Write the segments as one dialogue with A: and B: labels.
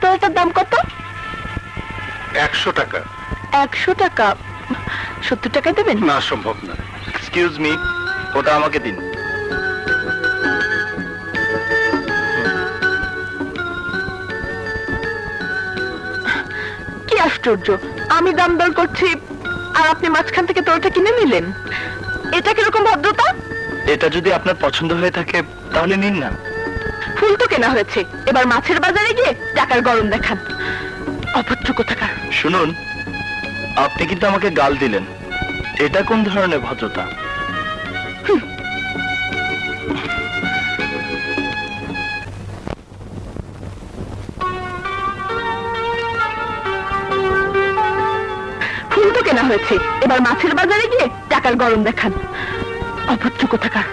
A: তোড়াটার দাম কত?
B: 100 টাকা।
A: 100 টাকা? 70 টাকায় দেবেন?
B: না, সম্ভব না।
C: এক্সকিউজ মি, ওটা আমাকে দিন।
A: কি আশ্চর্য, আমি দাম দর করছি আর আপনি মাঝখান থেকে তোড়াটা কিনে নিলেন। এটা কিরকম ভদ্রতা?
C: এটা যদি আপনার পছন্দ হয়ে থাকে তাহলে নিন না।
A: ফুল তো কেনা হয়েছে, এবার মাছের বাজারে গিয়ে টাকার গরম দেখান। অভদ্র কোথাকার।
C: শুনুন, আপনি কিন্তু আমাকে গাল দিলেন, এটা কোন ধরনের ভদ্রতা?
A: ফুল তো কেনা হয়েছে, এবার মাছের বাজারে গিয়ে টাকার গরম দেখান। অভদ্র কোথাকার।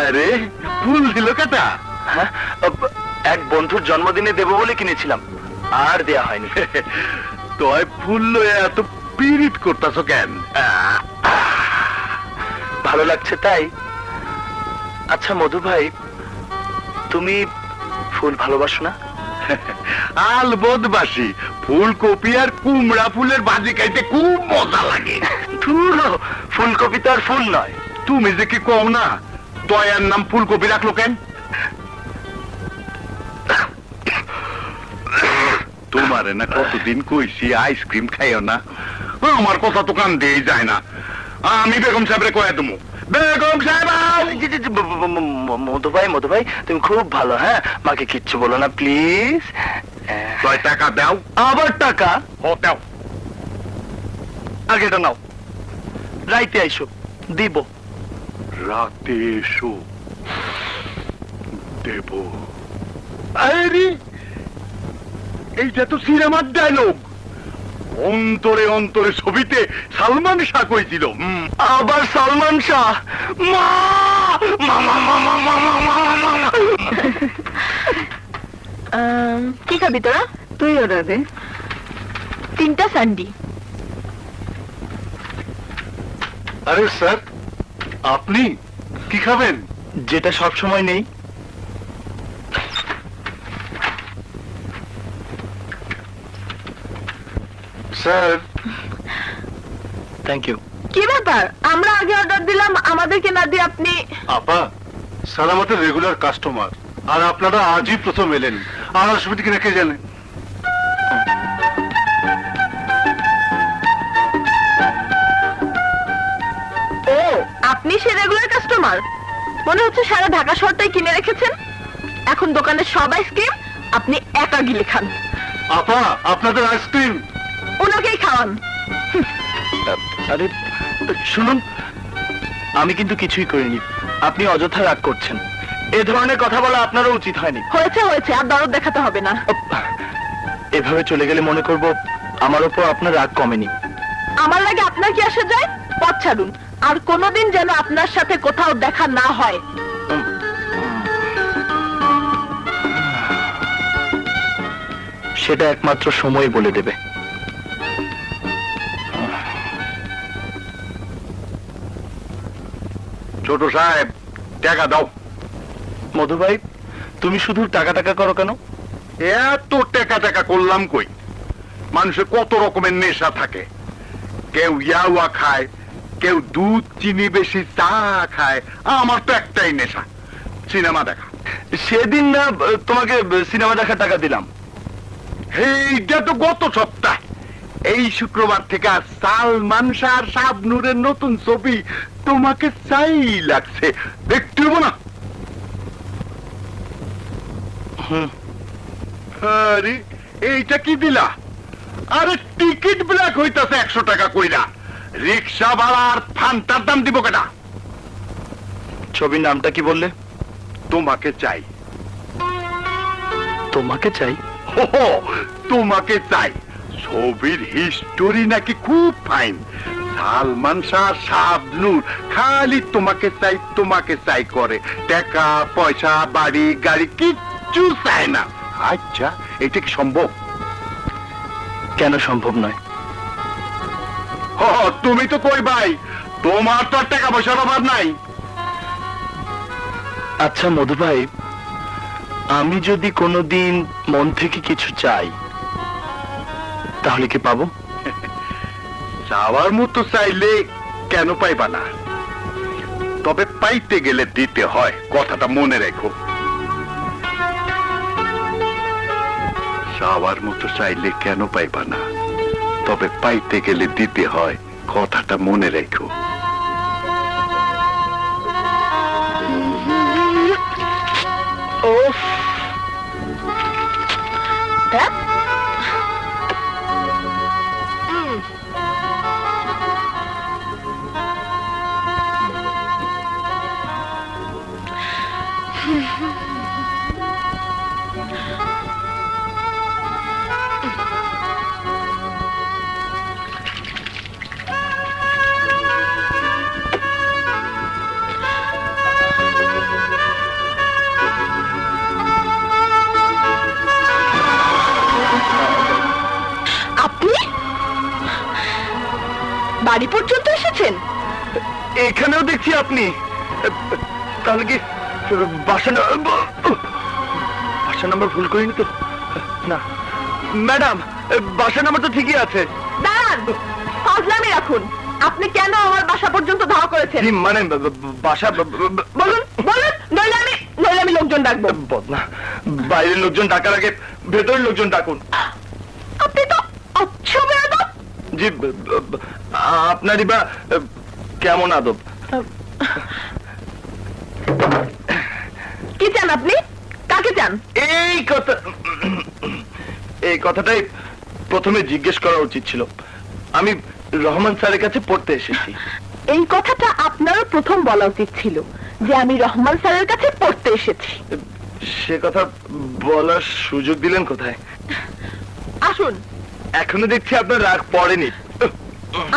B: আরে ফুল দিল কাটা?
C: হ্যাঁ, এক বন্ধুর জন্মদিনে দেবো বলে কিনেছিলাম, আর দেয়া হয়নি।
B: তোয় ফুল লয়ে এত পিরিত করতাছ কেন?
C: ভালো লাগছে তাই? আচ্ছা মধু ভাই, তুমি ফুল ভালোবাসো না?
B: আলবদবাসী, ফুলকপি আর কুমড়া ফুলের ভাজি খাইতে খুব মজা লাগে।
C: ফুলকপি তো আর ফুল নয়।
B: তুমি যে কি কও না, তয়ার নাম ফুলকপি রাখলো কেন? তোমারে না কতদিন কইছি আইসক্রিম খাইও না, আমার কথা তো কান দিয়ে যায় না। আমি বেগম সাহেবরে কয়ে দেবো। বেগম সাহেব!
C: মধু ভাই তুমি খুব ভালো। হ্যাঁ, মাকে কিচ্ছু বলো না প্লিজ।
B: কয় টাকা দাও।
C: আবার টাকা?
B: ও দাও।
C: আগে এটা নাও, রাইতে আইসো দিব।
B: রাতে এসো দেব। আরে এইটা তো সিনেমার ডায়লগ। অন্তরে অন্তরে ছবিতে সালমান শাহ কইছিল।
C: আবার সালমান শাহ? মা!
A: কি খাবি তোরা? তুই অর্ডার দে। 3টা স্যান্ডি।
B: আরে স্যার, আপনি কি খাবেন?
C: যেটা সব সময় নেই।
B: স্যার।
C: Thank you.
A: কি ব্যাপার, আমরা আগে অর্ডার দিলাম, আমাদেরকে না দিয়ে আপনি?
B: আপা, স্যার আমাদের রেগুলার কাস্টমার, আর আপনারা আজই প্রথম এলেন। আর অসুবিধা কিনা কে জানে।
A: ও, আপনি সে রেগুলার কাস্টমার? মনে হচ্ছে সারা ঢাকা শহরটাই কিনে রেখেছেন। এখন দোকানের সব আইসক্রিম আপনি একা গিলে খান।
B: আপা, আপনাদের আইসক্রিম
A: ওনাকেই খাওয়ান।
C: আরে শুনুন, আমি কিন্তু কিছুই করিনি, আপনি অযথা রাগ করছেন। এ ধরনের কথা বলা আপনারও উচিত হয়নি।
A: হয়েছে হয়েছে, আর দরদ দেখাতে হবে না।
C: এভাবে চলে গেলে মনে করব আমার উপর আপনার রাগ কমেনি।
A: আমার লাগে আপনার কি আসে যায়? পথ ছাড়ুন, আর কোনোদিন যেন আপনার সাথে কোথাও দেখা না হয়।
C: সেটা একমাত্র সময় বলে দেবে।
B: ছোট সাহেব, টাকা দাও।
C: মধু ভাই, তুমি শুধু টাকা টাকা করো কেন?
B: এত টাকা টাকা করলাম কই? মানুষের কত রকমের নেশা থাকে। কেউ ইয়াওয়া খায়, কেউ দুধ চিনি বেশি চা খায়। আমার তো একটাই নেশা, সিনেমা দেখা।
C: সেদিন না তোমাকে সিনেমা দেখার টাকা দিলাম?
B: এইটা তো গত সপ্তাহে। এই শুক্রবার থেকে সালমান শাহ শাবনূরের নতুন ছবি তোমাকে চাই লাগছে, দেখতে হবো না? আরে এইটা কি দিলা? আরে টিকিট ব্ল্যাক হইতাছে 100 টাকা কইরা। রিক্সা ভাড়া আর ফান্টার দাম দিব কেনা?
C: ছবির নামটা কি বললে?
B: তোমাকে চাই।
C: তোমাকে চাই?
B: তোমাকে চাই। ছবির হিস্টোরি নাকি খুব ফাইন। সালমান শাহ শাবনূর খালি তোমাকে চাই করে, টাকা পয়সা বাড়ি গাড়ি কিচ্ছু চায় না। আচ্ছা, এটা কি সম্ভব?
C: কেন সম্ভব নয়?
B: তুমি তো কই ভাই, তোমার তো টাকা পয়সার অভাব নাই।
C: আচ্ছা মধু ভাই, আমি যদি কোনোদিন মন থেকে কিছু চাই তাহলে কি পাবো?
B: চাওয়ার মতো চাইলে কেন পাইবা না? তবে পাইতে গেলে দিতে হয়, কথাটা মনে রেখো। চাওয়ার মতো চাইলে কেন পাইবা না, তবে পাইতে গেলে দিতে হয়, কথাটা মনে রেখো।
C: ওফ,
A: দেখ। বাড়ি পর্যন্ত এসেছেন?
C: এখানেও দেখছি আপনি। তাহলে কি বাসা নাম্বার ভুল করিনি তো? না ম্যাডাম, বাসা নাম্বার তো ঠিকই আছে।
A: দাঁড়ান, ফাজলামি রাখুন। আপনি কেন আমার বাসা পর্যন্ত ধাওয়া করেছেন?
C: মানে বাসা
A: বলুন বলুন, নইলে আমি লোকজন ডাকবো।
C: বদনা, বাইরের লোকজন ডাকার আগে ভেতরের লোকজন ডাকুন।
A: আপনি তো আচ্ছা বেয়াদব।
C: জি, আপনারই বা কেমন আদব?
A: কি চান আপনি? কাকে চান?
C: এই কথাটাই প্রথমে জিজ্ঞেস করা উচিত ছিল। আমি রহমান স্যারের কাছে পড়তে এসেছি।
A: এই কথাটা আপনারও প্রথম বলা উচিত ছিল যে আমি রহমান স্যারের কাছে পড়তে এসেছি।
C: সে কথা বলার সুযোগ দিলেন কোথায়?
A: আসুন।
C: এখনো দেখছি আপনার রাগ পড়েনি।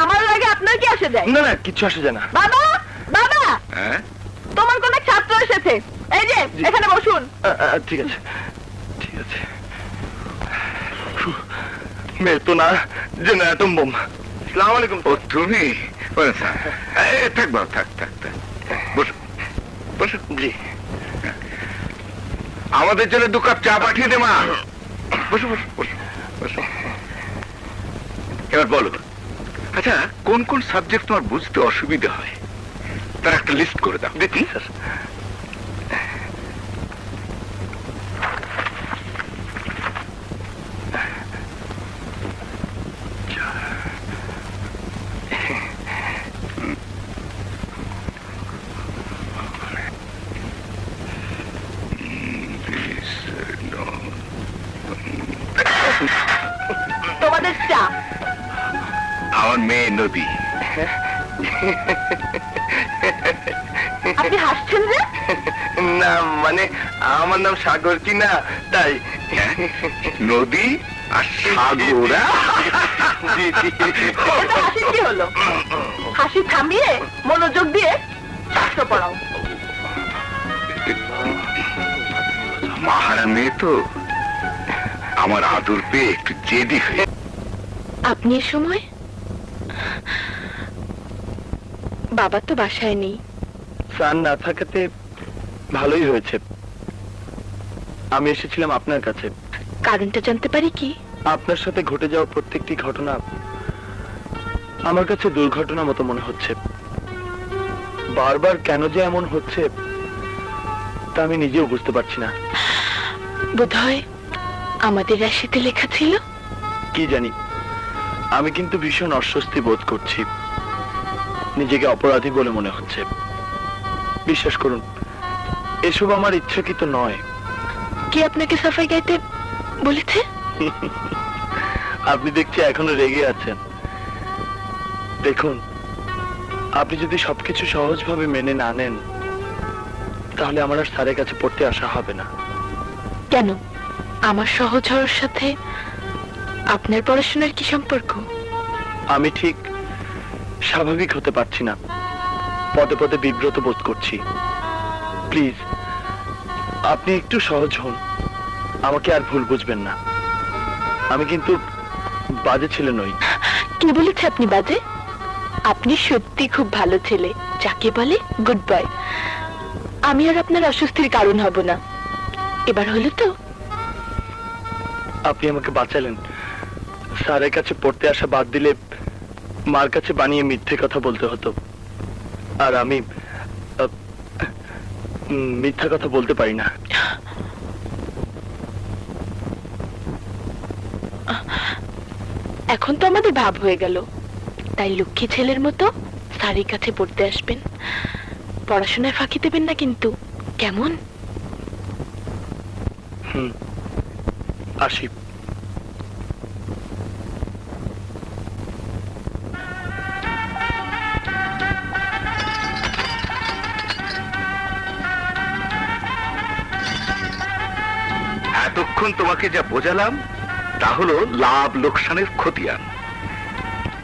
A: আমার রাগে আপনার কি আসে যায়?
C: না না, কিছু আসে যায় না।
A: বাবা, বাবা, তোমার কোন ছাত্র এসেছে, এই যে এখানে বসুন।
C: ঠিক আছে ঠিক আছে। মেয়ে তো না যে না অ্যাটম বোম। আসসালামু আলাইকুম।
B: ও তুমি? থাক বাবা, থাক থাক থাক, বসো বসো।
C: জি,
B: আমাদের জন্য 2 কাপ চা পাঠিয়ে দে মা। বসো বসো বসো বসো। এবার বলো, আচ্ছা কোন কোন সাবজেক্ট তোমার বুঝতে অসুবিধা হয় তার একটা লিস্ট করে দাও।
C: দেখি স্যার।
A: তোমাদের চা।
B: আমার মেয়ে নদী।
A: আপনি হাসছেন যে?
C: না মানে আমার নাম সাগর কি না, তাই।
B: নদী আর সাগরা।
A: এটা হাসি কি হলো? হাসি থামিয়ে মনোযোগ দিয়ে শাস্ত্র পড়াও।
B: মাহারা মেয়ে তো, আমার আদর পেয়ে একটু জেদি হয়ে।
A: আপনি এ সময়? বাবা তো বাসায় নেই।
C: স্যার না থাকাতে ভালোই হয়েছে। আমি এসেছিলাম আপনার কাছে।
A: কারণটা জানতে পারি কি?
C: আপনার সাথে ঘটে যাওয়া প্রত্যেকটি ঘটনা আমার কাছে দুর্ঘটনা মতো মনে হচ্ছে। বারবার কেন যে এমন হচ্ছে তা আমি নিজেও বুঝতে পারছি না।
A: বোধহয় আমাদের রাশিতে লেখা ছিল।
C: কি জানি, আমি কিন্তু ভীষণ অস্বস্তি বোধ করছি। নিজেকে অপরাধী বলে মনে হচ্ছে। বিশ্বাস করুন, এসব আমার ইচ্ছাকৃত নয়।
A: কি আপনাকে সাফাই গাইতে বলেছে?
C: আপনি দেখছি এখনো রেগে আছেন। দেখুন, আপনি যদি সবকিছু সহজভাবে মেনে না নেন তাহলে আমার আর স্যারের কাছে পড়তে আসা হবে না।
A: কেন? আমার সহজ হওয়ার সাথে আপনার পড়াশোনার কি সম্পর্ক?
C: আমি ঠিক স্বাভাবিক হতে পারছি না। পদে পদে বিব্রত বোধ করছি। প্লিজ আপনি একটু সহজ হন, আমাকে আর ভুল বুঝবেন না। আমি কিন্তু বাজে ছেলে নই।
A: কি বলেছে আপনি বাজে? আপনি সত্যি খুব ভালো ছেলে, যাকে বলে গুড বয়। আমি আর আপনার অস্বস্তির কারণ হব না। এবার হলো তো?
C: আপনি আমাকে বাঁচালেন। স্যারের কাছে পড়তে আসা বাদ দিলে মার কাছে বানিয়ে মিথ্যে কথা বলতে হতো, আর আমি মিথ্যা কথা বলতে পারি না।
A: এখন তো আমাদের ভাব হয়ে গেল, তাই লক্ষ্মী ছেলের মতো স্যারের কাছে পড়তে আসবেন। পড়াশোনায় ফাঁকি দেবেন না কিন্তু, কেমন?
C: আসি।
B: এতক্ষণ তোমাকে যা বোঝালাম তা হলো লাভ লোকসানের খতিয়ান।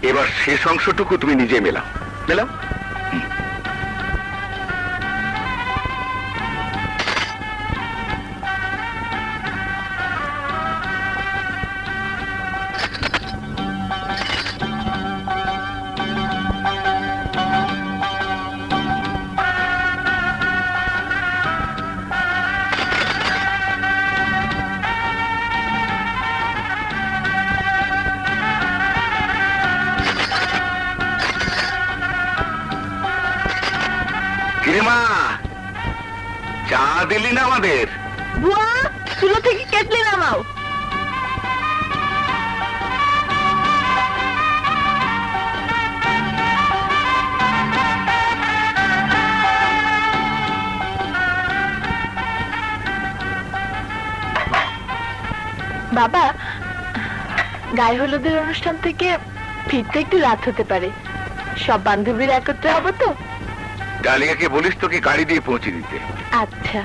B: এবার শেষ অংশটুকু তুমি নিজে মেলাও। মেলাও। মা, চা দিলি না আমাদের?
A: বুয়া, চুলো থেকে কেটলি নামাও। বাবা, গায়ে হলুদের অনুষ্ঠান থেকে ফিরতে একটু রাত হতে পারে। সব বান্ধবীরা একত্রে হবো তো?
B: ডালিয়াকে বলিস তোকে গাড়ি দিয়ে পৌঁছে দিতে।
A: আচ্ছা।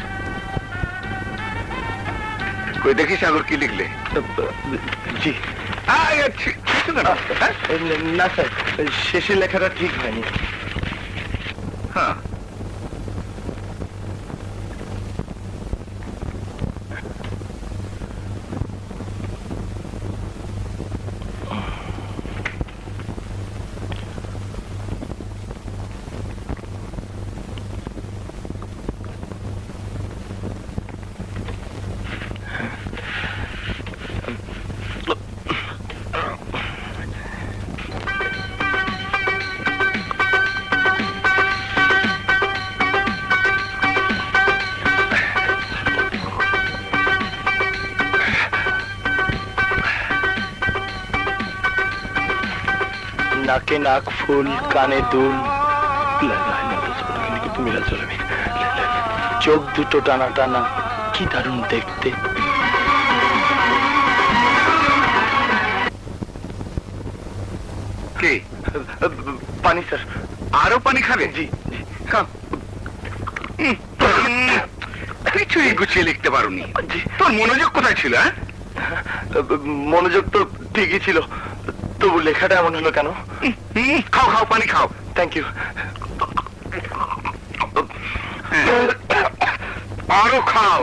B: কই দেখি সাগর কি লিখলে?
C: জি। না স্যার, শেষের লেখাটা ঠিক হয়নি।
B: হ্যাঁ,
C: নাকে নাক ফুল, কানে দুল, মিলা চলে, চোখ দুটো টানা টানা, কি দারুণ দেখতে।
B: কে?
C: পানি স্যার।
B: আরো পানি খাবে?
C: জি।
B: কিছুই গুছিয়ে লিখতে পারোনি। তোর মনোযোগ কোথায় ছিল?
C: মনোযোগ তো ঠিকই ছিল, তবু লেখাটা এমন হলো কেন?
B: খাও খাও, পানি খাও।
C: Thank you.
B: আরো খাও।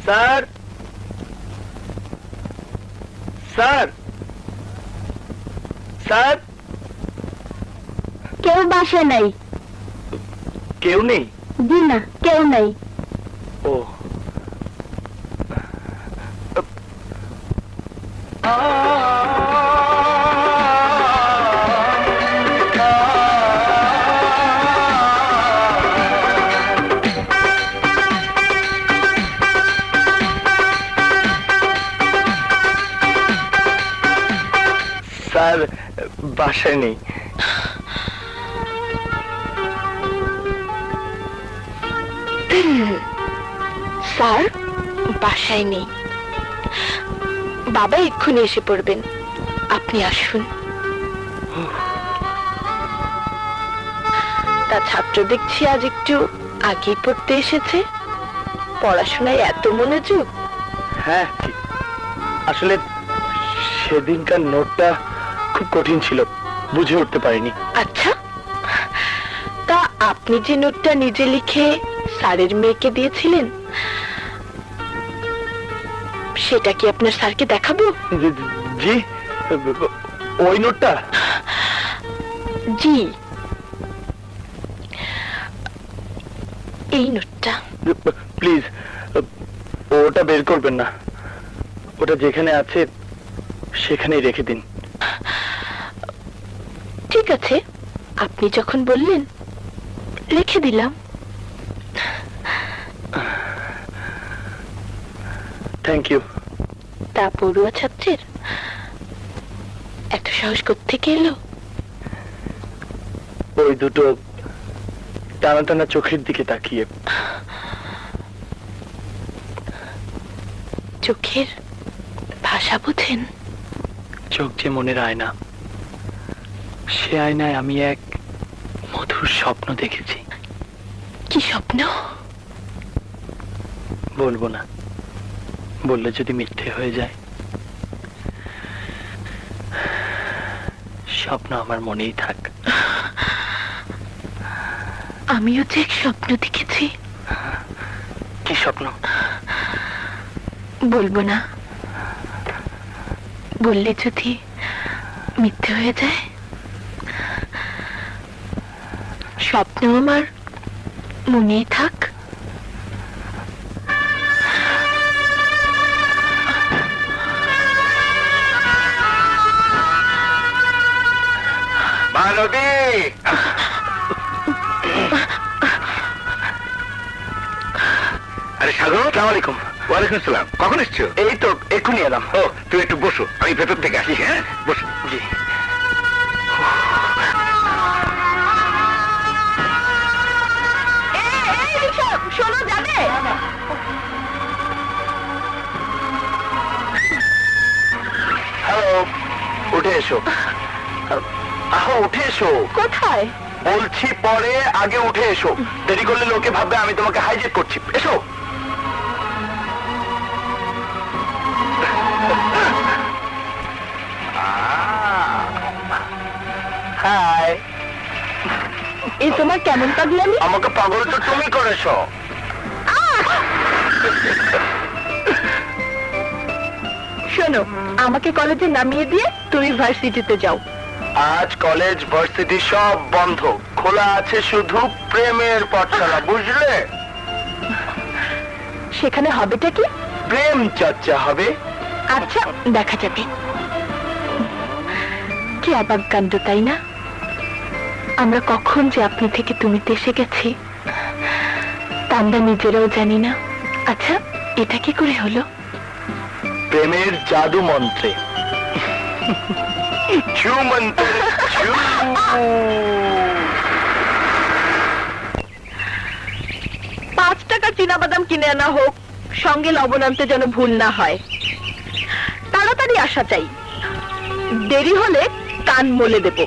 C: Sir, sir, sir.
A: কেউ বাসায় নাই।
C: কেউ নেই?
A: জি না, কেউ নাই।
C: ও, স্যার বাসায় নেই।
A: স্যার বাসায় নেই। বাবা এক্ষুনি এসে পড়বেন, আপনি আসুন। তা ছাত্র দেখছি আজ একটু আগে পড়তে এসেছে, পড়াশোনায় এত মনোযোগ।
C: হ্যাঁ ঠিক, আসলে সেদিনকার নোটটা খুব কঠিন ছিল, বুঝে উঠতে পারিনি।
A: আচ্ছা, তা আপনি যে নোটটা নিজে লিখে স্যারের মেয়েকে দিয়েছিলেন, সেটা কি আপনার স্যারকে দেখাবো?
C: জি, ওই নোটটা?
A: জি, এই নোটটা।
C: প্লিজ ওটা বের করবেন না, ওটা যেখানে আছে সেখানেই রেখে দিন।
A: ঠিক আছে, আপনি যখন বললেন রেখে দিলাম।
C: Thank you.
A: তা পড়ুয়া ছাত্রের এত সাহস কোত্থেকে এলো?
C: ওই দুটো টানা টানা চোখের দিকে তাকিয়ে।
A: চোখের ভাষা বুঝেন?
C: চোখ যে মনের আয়না, সে আয়নায় আমি এক মধুর স্বপ্ন দেখেছি।
A: কি স্বপ্ন?
C: বলবো না, বললে যদি মিথ্যে হয়ে যায়। স্বপ্ন আমার মনেই থাক।
A: আমিও যে এক স্বপ্ন দেখেছি।
C: কি স্বপ্ন?
A: বলবো না, বললে যদি মিথ্যে হয়ে যায়। স্বপ্ন আমার মনেই থাক।
B: মানবী, আরে সাগর,
C: আসসালামু আলাইকুম।
B: ওয়ালাইকুম আসসালাম। কখন এসছো?
C: এই তো এক্ষুনি এলাম।
B: ও, তুমি একটু বসো, আমি ভেতর থেকে আসি। হ্যাঁ, বসো।
C: জি।
A: শোনো, যাবে?
C: হ্যালো, উঠে এসো। আহো, উঠে এসো।
A: কোথায়?
C: বলছি পরে, আগে উঠে এসো। দেরি করলে লোকে ভাববে আমি তোমাকে হাইজ্যাক করছি। এসো। হাই।
A: এই তোমার কেমন পাগলামি?
C: আমাকে পাগল তো তুমি করেছো।
A: শোনো, আমাকে কলেজে নামিয়ে দিয়ে তুমি ভার্সিটিতে যাও।
C: আজ কলেজ ভার্সিটি সব বন্ধ, খোলা আছে শুধু প্রেমের পাঠশালা, বুঝলে?
A: সেখানে হবেটা কি?
C: প্রেম চর্চা হবে।
A: আচ্ছা, দেখা যাবে। কি অবাক কাণ্ড, তাই না? আমরা কখন যে আপনি থেকে তুমিতে এসে গেছি তা আমরা নিজেরাও জানি না। আচ্ছা, এটা কি করে হলো?
C: প্রেমের জাদু মন্ত্রে। ছু মন্ত্রে ছু।
A: 5 টাকার চীনাবাদাম কিনে আনা হোক, সঙ্গে লবণ আনতে যেন ভুল না হয়। তাড়াতাড়ি আসা চাই, দেরি হলে কান মলে দেব।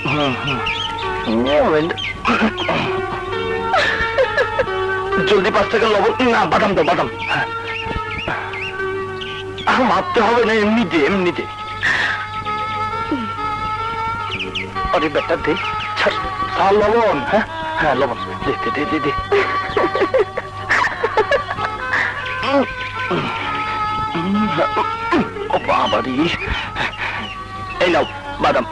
C: জলদি 5 টাকা লবণ। না, বাদাম দাও, বাদাম। মাপতে হবে না, এমনিতে এমনিতে। আরে বেটা দে, ছাড়। লবণ। হ্যাঁ হ্যাঁ, লবণ দে দে দে দে দে। ও বাবারি। এই নাও বাদাম।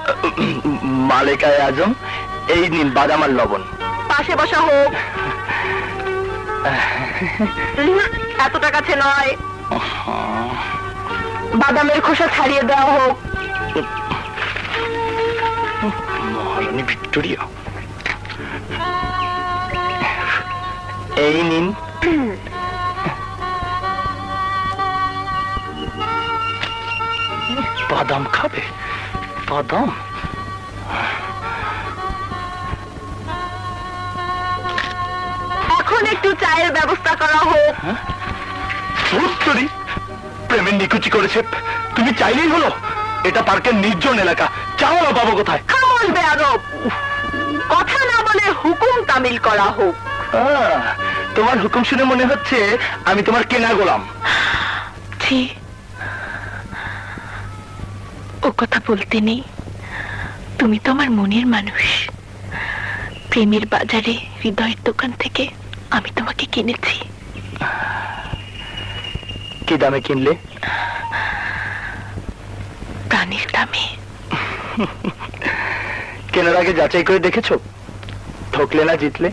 C: মালিকায়ে আজম, এই নিন বাদাম আর লবণ।
A: পাশে বসা হোক। এত টাকাছে নয়, বাদামের খোসা ছাড়িয়ে দেওয়া হোক।
C: মহারানী ভিক্টোরিয়া, এই নিন। বাদাম খাবে? বাদাম?
A: এখন একটু চায়ের ব্যবস্থা করা হোক।
C: উত্তরি প্রেমের নিকুচি করেছে, তুমি চাইলেই হলো। এটা পার্কের নির্জন এলাকা, চাও না পাবো কোথায়?
A: খামোশ বেয়াদব, কথা না বলে হুকুম তামিল করা হোক।
C: তোমার হুকুম শুনে মনে হচ্ছে আমি তোমার কেনা গোলাম।
A: ছি, ও কথা বলতে নেই। তুমি তো আমার মনের মানুষ। প্রেমের বাজারে হৃদয়ের দোকান থেকে আমি তোমাকে কিনেছি।
C: কি দামে কিনলে?
A: প্রাণের দামে।
C: কেনার আগে যাচাই করে দেখেছো? ঠকলে না জিতলে?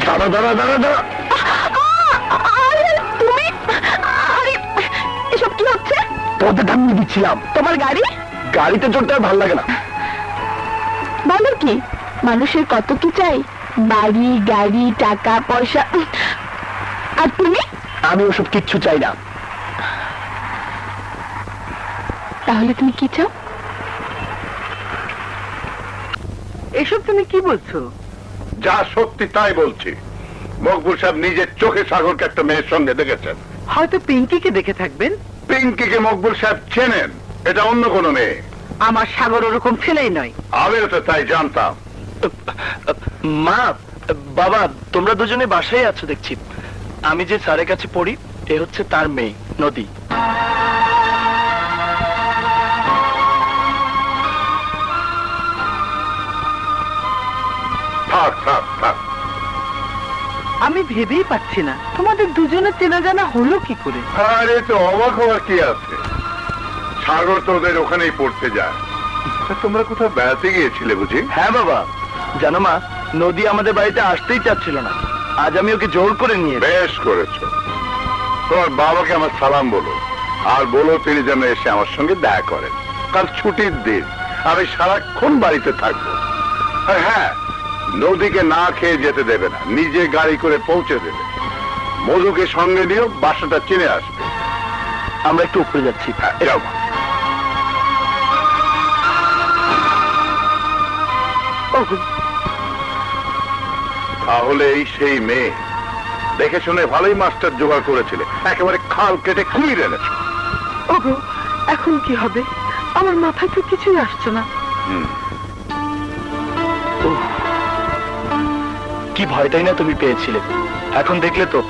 C: দাঁড়া দাঁড়া দাঁড়া দাঁড়া।
A: তুমি এসব কি হচ্ছে?
C: তোদের থামিয়ে দিচ্ছিলাম।
A: তোমার গাড়ি?
C: গাড়িতে চড়তে আর ভালো লাগে না।
A: বলো কি, মানুষের কত কি চাই, বাড়ি গাড়ি টাকা পয়সা, আর তুমি?
C: আমি ওসব কিচ্ছু চাই না।
A: তাহলে তুমি কি চাও? এসব তুমি কি বলছো?
B: যা সত্যি তাই বলছি। মকবুল সাহেব নিজের চোখে সাগরকে একটা মেয়ের সঙ্গে দেখেছেন।
D: হয়তো পিঙ্কিকে দেখে থাকবেন।
B: পিঙ্কিকে মকবুল সাহেব চেনেন, এটা অন্য কোনো মেয়ে।
D: আমার সাগর ওরকম ছেলেই নয়।
B: আমিও তো তাই জানতাম।
C: মা, বাবা, তোমরা দুজনে বাসায় আছো দেখছি। আমি যে স্যারের কাছে পড়ি, এ হচ্ছে তার মেয়ে নদী।
B: থাক থাক থাক।
D: আমি ভেবেই পাচ্ছি না তোমাদের দুজনের চেনা জানা হলো কি করে।
B: আরে তো অবাক হওয়ার কি আছে, সাগর তো ওদের ওখানেই পড়তে যায়। তা তোমরা কোথাও বেড়াতে গিয়েছিলে বুঝি?
C: হ্যাঁ বাবা, জানো মা, নদী আমাদের বাড়িতে আসতেই চাচ্ছিল না। আজ আমি ওকে জোর করে নিয়ে এসেছি।
B: বেশ করেছো। তোমার বাবাকে আমার সালাম বলো, আর বলো তিনি যেন এসে আমার সঙ্গে দেখা করেন। কাল ছুটির দিন, আমি সারাক্ষণ বাড়িতে থাকবো। আর হ্যাঁ, নদীকে না খেয়ে যেতে দেবে না, নিজে গাড়ি করে পৌঁছে দেবে। মধুকে সঙ্গে নিয়েও বাসাটা চিনে আসবে।
C: আমরা একটু উপরে যাচ্ছি।
B: হ্যাঁ, যাও। তাহলে এই সেই মেয়ে, দেখে শুনে ভালোই মাস্টার জোগাড় করেছিলে, একেবারে খাল কেটে কুমির এনেছো।
D: ওগো, এখন কি হবে? আমার মাথায় তো কিছুই আসছে না।
C: কি ভয়টাই না তুমি পেয়েছিলে। এখন দেখলে তো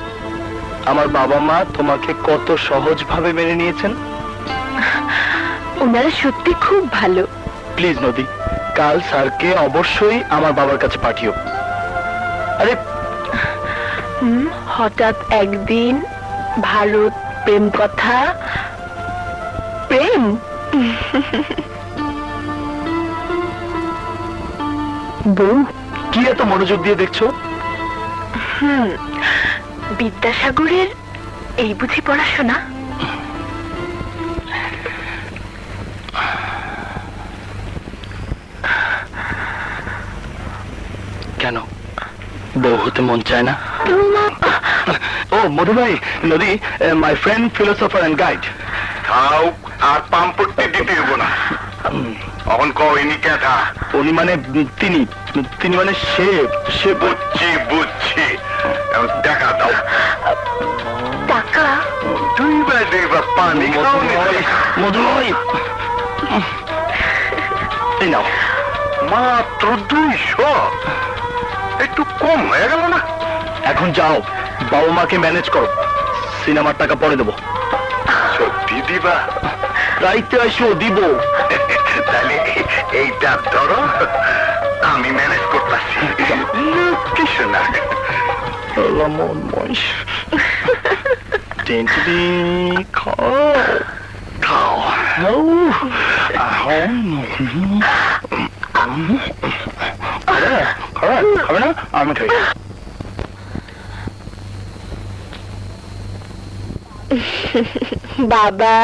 C: আমার বাবা মা তোমাকে কত সহজভাবে মেনে নিয়েছেন।
A: ওনারা সত্যি খুব ভালো।
C: প্লিজ নদী, কাল স্যারকে অবশ্যই আমার বাবার কাছে পাঠিও। আরে
A: হঠাৎ একদিন ভারত প্রেম কথা, প্রেম?
C: বউ, কি এত মনোযোগ দিয়ে দেখছো?
A: বিদ্যাসাগরের এই বুঝি পড়াশোনা?
C: কেন বউ হতে মন চায় না? ও মধু ভাই, নদী my friend philosopher and guide.
B: খাও আর পাম্পটি দিতে হবো না। এখন কও ইনি কেটা?
C: উনি মানে তিনি, তিনি মানে সে
B: বুঝছি বুঝছি। এখন টাকা দাও।
A: টাকা?
B: দুইবার পানি খাওনি?
C: মধু ভাই, এই নাও।
B: মাত্র 200? একটু কম হয়ে গেল না?
C: এখন যাও, বাবা মাকে ম্যানেজ করো, সিনেমার টাকা পরে দেবো।
B: সত্যি দিবা?
C: রাইতে আসো, দিব।
B: তাহলে এইটা ধরো, আমি ম্যানেজ করতেছি। কিছু না।
C: মন মশ খাও খাও খাবে না? আমি খাই।
A: বাবা,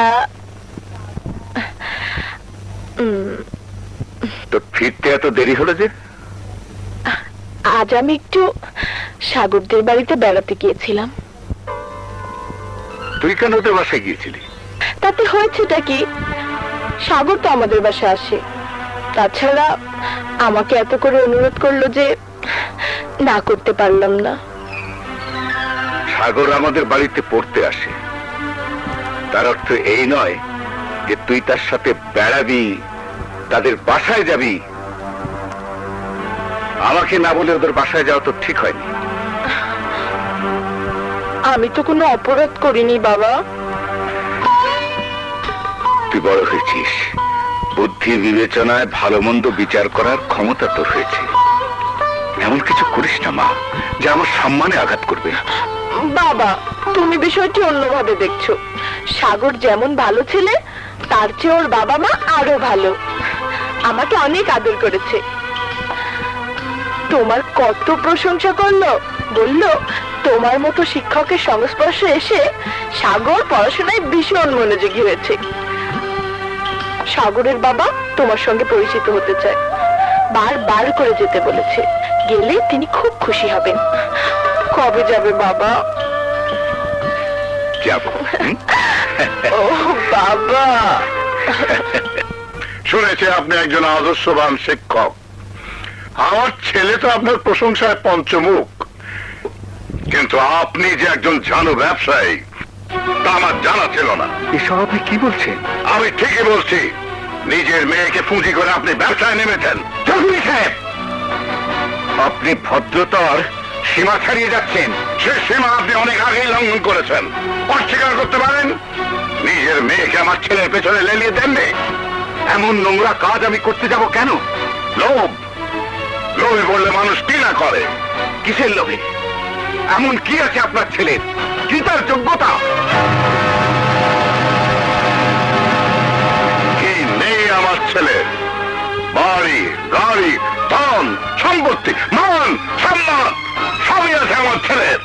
B: তো ফিরতে এত দেরি হলো যে?
A: আজ আমি একটু সাগরদের বাড়িতে বেড়াতে গিয়েছিলাম।
B: তুই কেন ওদের বাসায় গিয়েছিলি?
A: তাতে হয়েছেটা কি, সাগর তো আমাদের বাসায় আসে। তাছাড়া আমাকে এত করে অনুরোধ করলো যে না করতে পারলাম না।
B: সাগর আমাদের বাড়িতে পড়তে আসে, তার অর্থ এই নয় যে তুই তার সাথে বেড়াবি, তাদের বাসায় যাবি। আমাকে না বলে ওদের বাসায় যাওয়া তো ঠিক হয়নি।
A: আমি তো কোনো অপরাধ করিনি বাবা।
B: তুই বড় হয়েছিস, বুদ্ধি বিবেচনায় ভালো মন্দ বিচার করার ক্ষমতা তোর হয়েছে। এমন কিছু করিস না মা, যা আমার সম্মানে আঘাত করবে।
A: বাবা, তুমি বিষয়টি অন্যভাবে দেখছো। সাগর যেমন ভালো ছেলে, তার চেয়ে ওর বাবা মা আরো ভালো। আমাকে অনেক আদর করেছে। তোমার কত প্রশংসা করলো, বললো তোমার মতো শিক্ষকের সংস্পর্শে এসে সাগর পড়াশোনায় ভীষণ মনোযোগী হয়েছে। সাগরের বাবা তোমার সঙ্গে পরিচিত হতে চায়, বারবার করে যেতে বলেছে। গেলে তিনি খুব খুশি হবেন। কবে যাবে বাবা?
B: যাব।
A: ও বাবা,
B: শুনেছি আপনি একজন আদর্শবান শিক্ষক। আমার ছেলে তো আপনার প্রশংসায় পঞ্চমুখ, কিন্তু আপনি যে একজন জানো ব্যবসায়ী তা আমার জানা ছিল না। এসব আপনি কি বলছেন? আমি ঠিকই বলছি। নিজের মেয়েকে পুঁজি করে আপনি ব্যবসায় নেমেছেন। চৌধুরী সাহেব, আপনি ভদ্রতার সীমা ছাড়িয়ে যাচ্ছেন। সে সীমা আপনি অনেক আগেই লঙ্ঘন করেছেন। অস্বীকার করতে পারেন? নিজের মেয়েকে আমার ছেলের পেছনে লেলিয়ে দেননি। এমন নোংরা কাজ আমি করতে যাব কেন? লোভ, লোভে বললে মানুষ কি না করে। কিসের লোভে? এমন কি আছে আপনার ছেলের? কি তার যোগ্যতা? কি নেই আমার ছেলের? বাড়ি, গাড়ি, ধন, সম্পত্তি, মান, সম্মান সবই আছে আমার ছেলের।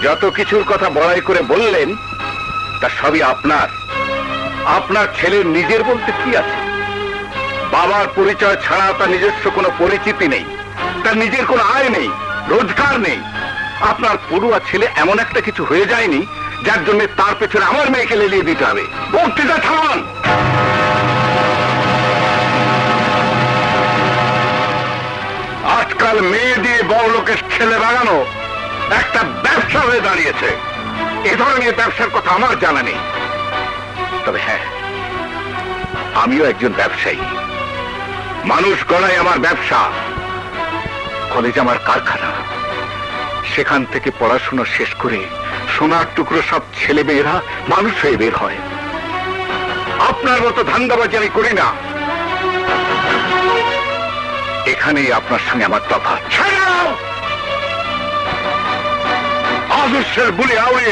B: যত কিছুর কথা বড়াই করে বললেন তা সবই আপনার। আপনার ছেলের নিজের বলতে কি আছে? বাবার পরিচয় ছাড়া তার নিজস্ব কোনো পরিচিতি নেই, তার নিজের কোনো আয় নেই, রোজগার নেই। আপনার পড়ুয়া ছেলে এমন একটা কিছু হয়ে যায়নি যার জন্য তার পেছনে আমার মেয়েকে লেলিয়ে দিতে হবে। বক্তৃতা থামান। আজকাল মেয়ে দিয়ে বড় লোকের ছেলে বাগানো একটা ব্যবসা হয়ে দাঁড়িয়েছে। এ ধরনের ব্যবসার কথা আমার জানা নেই। তবে হ্যাঁ, আমিও একজন ব্যবসায়ী। মানুষ গড়াই আমার ব্যবসা, কলেজ আমার কারখানা। সেখান থেকে পড়াশোনা শেষ করে সোনার টুকরো সব ছেলে মেয়েরা মানুষ হয়ে বের হয়। আপনার মতো ধান্দাবাজি আমি করি না। এখানেই আপনার সঙ্গে আমার তফাৎ। আদর্শের বুলি আউড়ে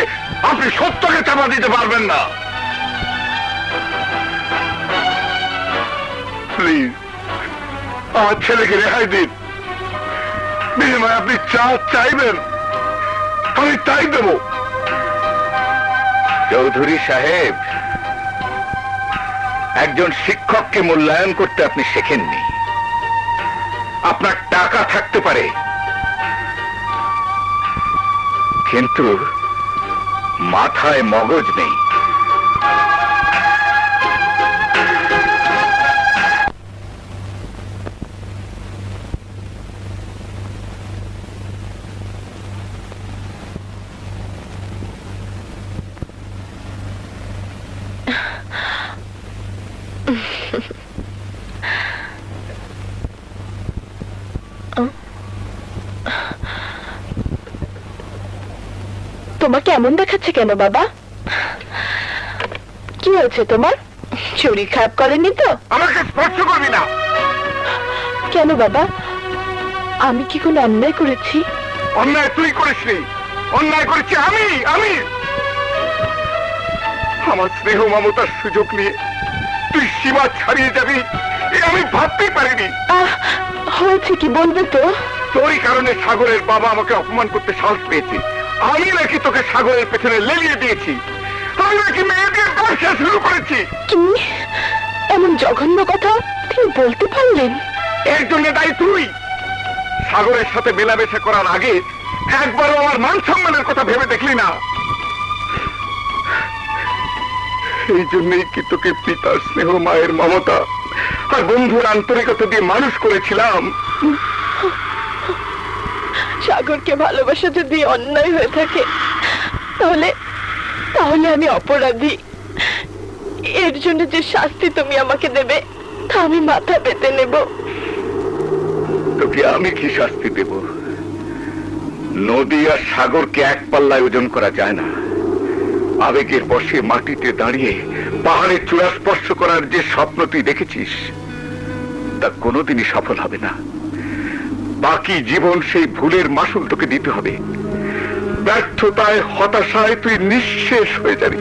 B: আপনি সত্যকে চাপা দিতে পারবেন না। প্লিজ আমার ছেলেকে রেহাই দিন। বিনিময়ে আপনি চা চাইবেন, আমি তাই দেব। চৌধুরী সাহেব, একজন শিক্ষককে মূল্যায়ন করতে আপনি শেখেননি। আপনার টাকা থাকতে পারে, কিন্তু মাথায় মগজ নেই।
A: তোমাকে এমন দেখাচ্ছে কেন বাবা? কি হয়েছে তোমার? শরীর খারাপ করেনি তো?
B: আমাকে স্পর্শ করবি না।
A: কেন বাবা, আমি কি কোনো অন্যায় করেছি?
B: অন্যায় তুই করিসনি, অন্যায় করেছি আমি। আমার স্নেহ মমতার সুযোগ নিয়ে তুই সীমা ছাড়িয়ে যাবি এ আমি ভাবতেই পারিনি।
A: হয়েছে কি বলবে তো?
B: তোরই কারণে সাগরের বাবা আমাকে অপমান করতে সাহস পেয়েছে। আমি নাকি তোকে সাগরের পেছনে লেলিয়ে দিয়েছি। আমি নাকি মেয়েদের ব্যবসা শুরু করেছি।
A: কি এমন জঘন্য কথা তিনি বলতে পারলেন?
B: এর জন্য দায়ী তুই। সাগরের সাথে মেলামেশা করার আগে একবারও আমার মান সম্মানের কথা ভেবে দেখলি না। এই জন্যই কি তোকে পিতার স্নেহ, মায়ের মমতা আর বন্ধুর আন্তরিকতা দিয়ে মানুষ করেছিলাম।
A: সাগরকে ভালোবাসা যদি অন্যায় হয়ে থাকে তাহলে আমি অপরাধী। এর জন্য যে শাস্তি তুমি আমাকে দেবে তা আমি মাথা পেতে নেব।
B: তোকে আমি কি শাস্তি দেব? নদী আর সাগরকে এক পাল্লায় ওজন করা যায় না। আবেগের বশে মাটিতে দাঁড়িয়ে পাহাড়ের চূড়া স্পর্শ করার যে স্বপ্ন তুই দেখেছিস তা কোনোদিনই সফল হবে না। বাকি জীবন সেই ভুলের মাসুল তোকে দিতে হবে। ব্যর্থতায় হতাশায় তুই নিঃশেষ হয়ে যাবি।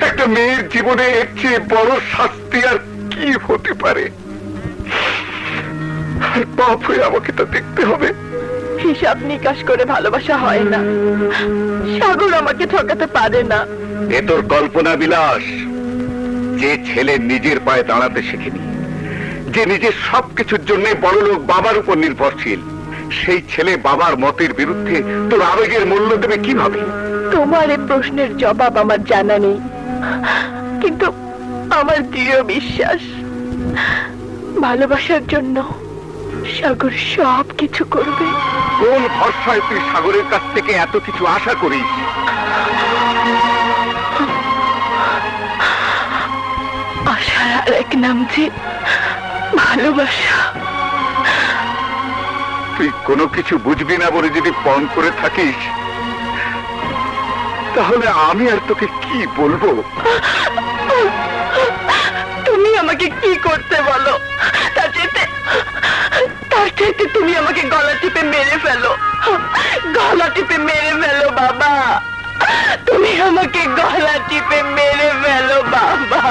B: একটা মেয়ের জীবনে এর চেয়ে বড় শাস্তি আর কি হতে পারে? আর পাপ হয়ে আমাকে তা দেখতে হবে।
A: হিসাব নিকাশ করে ভালোবাসা হয় না। সাগর আমাকে ঠকাতে পারে না।
B: এ তোর কল্পনা বিলাস। যে ছেলে নিজের পায়ে দাঁড়াতে শেখেনি, যে নিজের সবকিছুর জন্য বড়লোক বাবার উপর নির্ভরশীল, সেই ছেলে বাবার মতের বিরুদ্ধে তোর আবেগের মূল্য দেবে কিভাবে?
A: তোমার এই প্রশ্নের জবাব আমার জানা নেই, কিন্তু আমার দৃঢ় বিশ্বাস ভালোবাসার জন্য সাগর সব কিছু করবে।
B: কোন ভরসায় তুই সাগরের কাছ থেকে এত কিছু আশা করিস?
A: আশার আরেক নাম যে ভালোবাসা।
B: তুই কোনো কিছু বুঝবি না বলে যদি পণ করে থাকিস, তাহলে আমি আর তোকে কি বলবো?
A: তুমি আমাকে কি করতে বলো? তার চাইতে তুমি আমাকে গলা টিপে মেরে ফেলো। গলা টিপে মেরে ফেলো বাবা। তুমি আমাকে গলা টিপে মেরে ফেলো বাবা।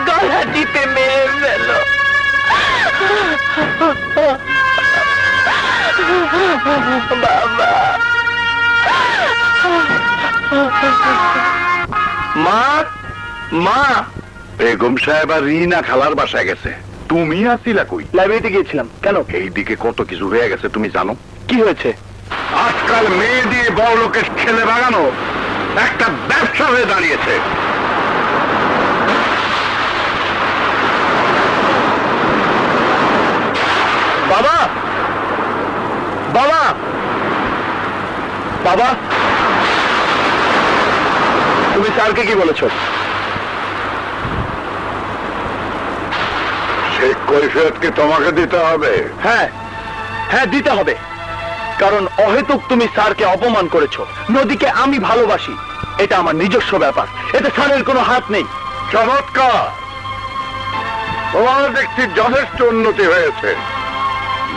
A: গলা টিপে মেরে ফেলো বাবা।
C: মা, মা।
B: বেগম সাহেব আর রিনা খালার বাসায় গেছে। তুমি আসিলা কই?
C: লাইব্রেরিতে গিয়েছিলাম। কেন?
B: এইদিকে কত কিছু হয়ে গেছে তুমি জানো?
C: কি হয়েছে?
B: আজকাল মেয়ে দিয়ে বড় লোকের ছেলে বাগানো একটা ব্যবসা হয়ে দাঁড়িয়েছে।
C: বাবা, বাবা, বাবা, তুমি স্যারকে কি বলেছো?
B: সেই কৈফিয়ত কি তোমাকে দিতে হবে?
C: হ্যাঁ, হ্যাঁ দিতে হবে। কারণ অহেতুক তুমি স্যারকে অপমান করেছো। নদীকে আমি ভালোবাসি, এটা আমার নিজস্ব ব্যাপার, এতে স্যারের কোনো হাত নেই।
B: চমৎকার, তোমার দেখছি যথেষ্ট উন্নতি হয়েছে।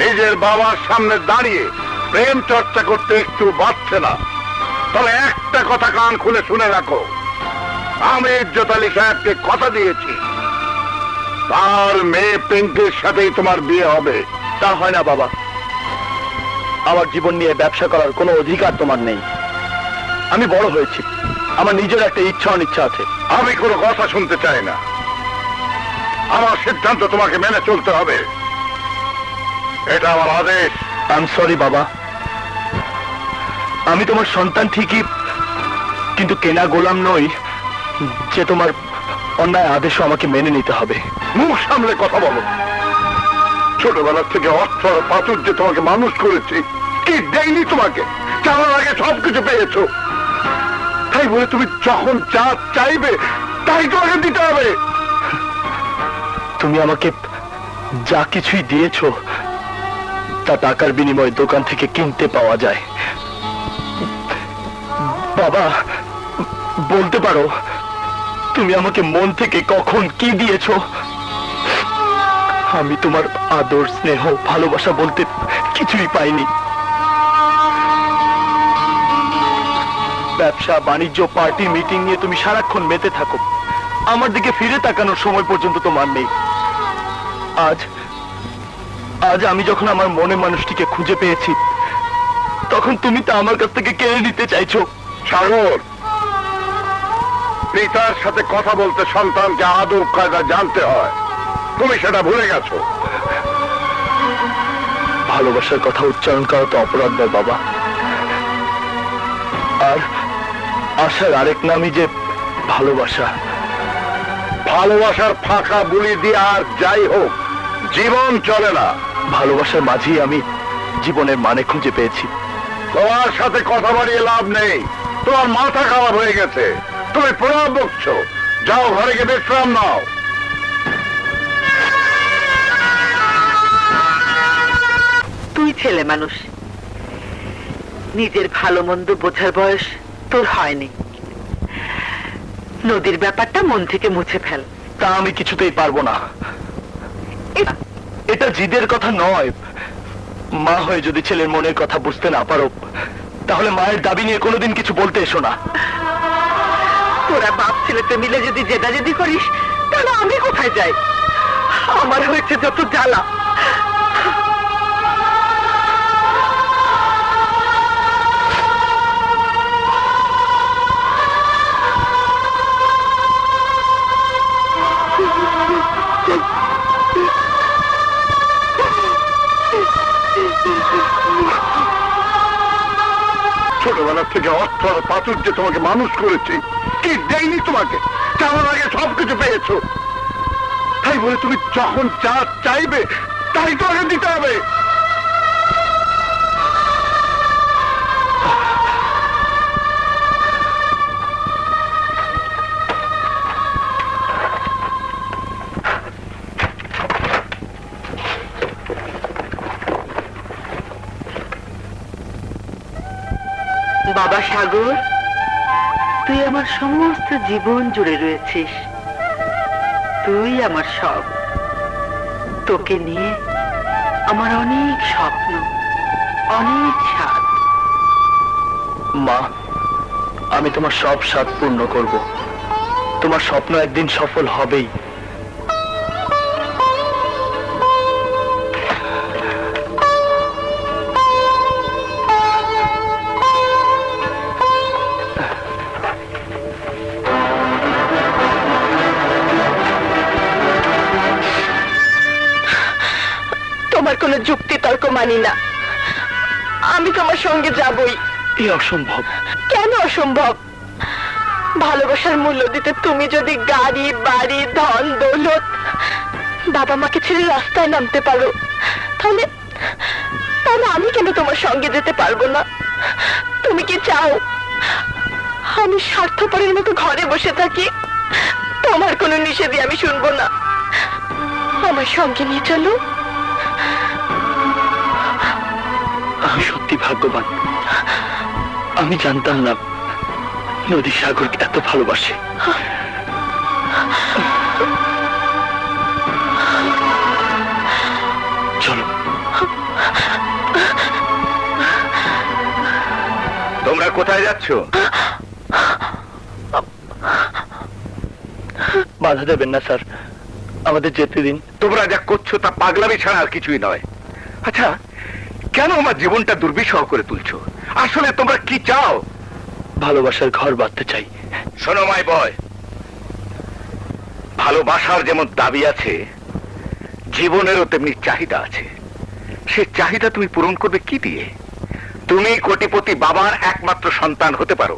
B: নিজের বাবার সামনে দাঁড়িয়ে প্রেম চর্চা করতে একটু বাড়ছে না। তবে একটা কথা কান খুলে শুনে রাখো, আমি ইজ্জত আলী সাহেবকে কথা দিয়েছি, তার মেয়ে পিঙ্কির সাথেই তোমার বিয়ে হবে।
C: তা হয় না বাবা, আমার জীবন নিয়ে ব্যবসা করার কোনো অধিকার তোমার নেই। আমি বড় হয়েছি, আমার নিজের একটা ইচ্ছা অনিচ্ছা আছে।
B: আমি কোনো কথা শুনতে চাই না। আমার সিদ্ধান্ত তোমাকে মেনে চলতে হবে, এটা আমার আদেশ।
C: আই এম সরি বাবা, আমি তোমার সন্তান ঠিকই, কিন্তু কেনা গোলাম নই যে তোমার অন্যায় আদেশও আমাকে মেনে নিতে হবে।
B: মুখ সামলে কথা বলো। ছোটবেলা থেকে অর্থ আর প্রাচুর্যে তোমাকে মানুষ করেছি, কি দেয়নি তোমাকে? চাওয়ার আগে সবকিছু পেয়েছো, তাই বলে তুমি যখন যা চাইবে তাই তোমাকে দিতে হবে।
C: তুমি আমাকে যা কিছুই দিয়েছো তা টাকার বিনিময়ে দোকান থেকে কিনতে পাওয়া যায়। বাবা, বলতে পারো তুমি আমাকে মন থেকে কখন কি দিয়েছো? আমি তোমার আদর, স্নেহ, ভালোবাসা বলতে কিছুই পাইনি। ব্যবসা বাণিজ্য, পার্টি, মিটিং নিয়ে তুমি সারাক্ষণ মেতে থাকো। আমার দিকে ফিরে তাকানোর সময় পর্যন্ত তোমার নেই। আজ আজ আমি যখন আমার মনের মানুষটিকে খুঁজে পেয়েছি, তখন তুমি তা আমার কাছ থেকে কেড়ে নিতে চাইছো।
B: সাগর, পিতার সাথে কথা বলতে সন্তানকে আদব কায়দা জানতে হয়, তুমি সেটা ভুলে গেছো।
C: ভালোবাসার কথা উচ্চারণ করা তো অপরাধ নয় বাবা। আর আশার আরেক নামই যে ভালোবাসা।
B: ভালোবাসার ফাঁকা বুলি দিয়ে আর যাই হোক জীবন চলে না।
C: ভালোবাসার মাঝেই আমি জীবনের মানে খুঁজে পেয়েছি।
B: তোমার সাথে কথা বাড়িয়ে লাভ নেই, তোমার মাথা খারাপ হয়ে গেছে। তুমি প্রলাপ বকছো, যাও ঘরে গিয়ে বিশ্রাম নাও।
D: তুই ছেলে মানুষ, নিজের ভালো মন্দ বোঝার বয়স তোর হয়নি। নদীর ব্যাপারটা মন থেকে মুছে ফেল।
C: তা আমি কিছুতেই পারবো না। এটা জিদের কথা নয়। মা হয়ে যদি ছেলের মনের কথা বুঝতে না পারো, তাহলে মায়ের দাবি নিয়ে কোনোদিন কিছু বলতে এসো না।
D: তোরা বাপ ছেলেতে মিলে যদি জেদাজেদি করিস, তাহলে আমি কোথায় যাই? আমার হয়েছে যত জ্বালা।
B: ছোটবেলা থেকে অর্থ আর প্রাচুর্যে তোমাকে মানুষ করেছি, কি দেয়নি তোমাকে? চাওয়ার আগে সবকিছু পেয়েছো, তাই বলে তুমি যখন যা চাইবে তাই তো আগে দিতে হবে।
D: বাবা সাগর, তুই আমার সমস্ত জীবন জুড়ে রয়েছিস। তুই আমার সব। তোকে নিয়ে আমার অনেক স্বপ্ন, অনেক স্বাদ।
C: মা, আমি তোমার সব স্বাদ পূর্ণ করব। তোমার স্বপ্ন একদিন সফল হবেই।
A: তোমার কোনো যুক্তি তর্ক মানি না। আমি তোমার সঙ্গে যাবই।
C: এ অসম্ভব।
A: কেন অসম্ভব? ভালোবাসার মূল্য দিতে তুমি যদি গাড়ি বাড়ি ধন দৌলত বাবা মাকে ছেড়ে রাস্তায় নামতে পারো, তাহলে তাহলে আমি কেন তোমার সঙ্গে যেতে পারবো না? তুমি কি চাও আমি স্বার্থপরের মতো ঘরে বসে থাকি? তোমার কোনো নিষেধই আমি শুনবো না। আমার সঙ্গে নিয়ে চলো।
C: আমি সত্যি ভাগ্যবান। আমি জানতাম না নদী সাগরকে এত ভালোবাসে। চলো।
B: তোমরা কোথায় যাচ্ছ?
C: বাধা দেবেন না স্যার, আমাদের যেতে দিন।
B: তোমরা যা করছো তা পাগলামি ছাড়া আর কিছুই নয়। আচ্ছা, কেন আমার জীবনটা দুর্বিষহ করে তুলছো? আসলে তোমরা কি চাও?
C: ভালোবাসার ঘর বাঁধতে চাই।
B: শোনো মাই বয়, ভালোবাসার যেমন দাবি আছে, জীবনেরও তেমনি চাহিদা আছে। সে চাহিদা তুমি পূরণ করবে কি দিয়ে? তুমি কোটিপতি বাবার একমাত্র সন্তান হতে পারো,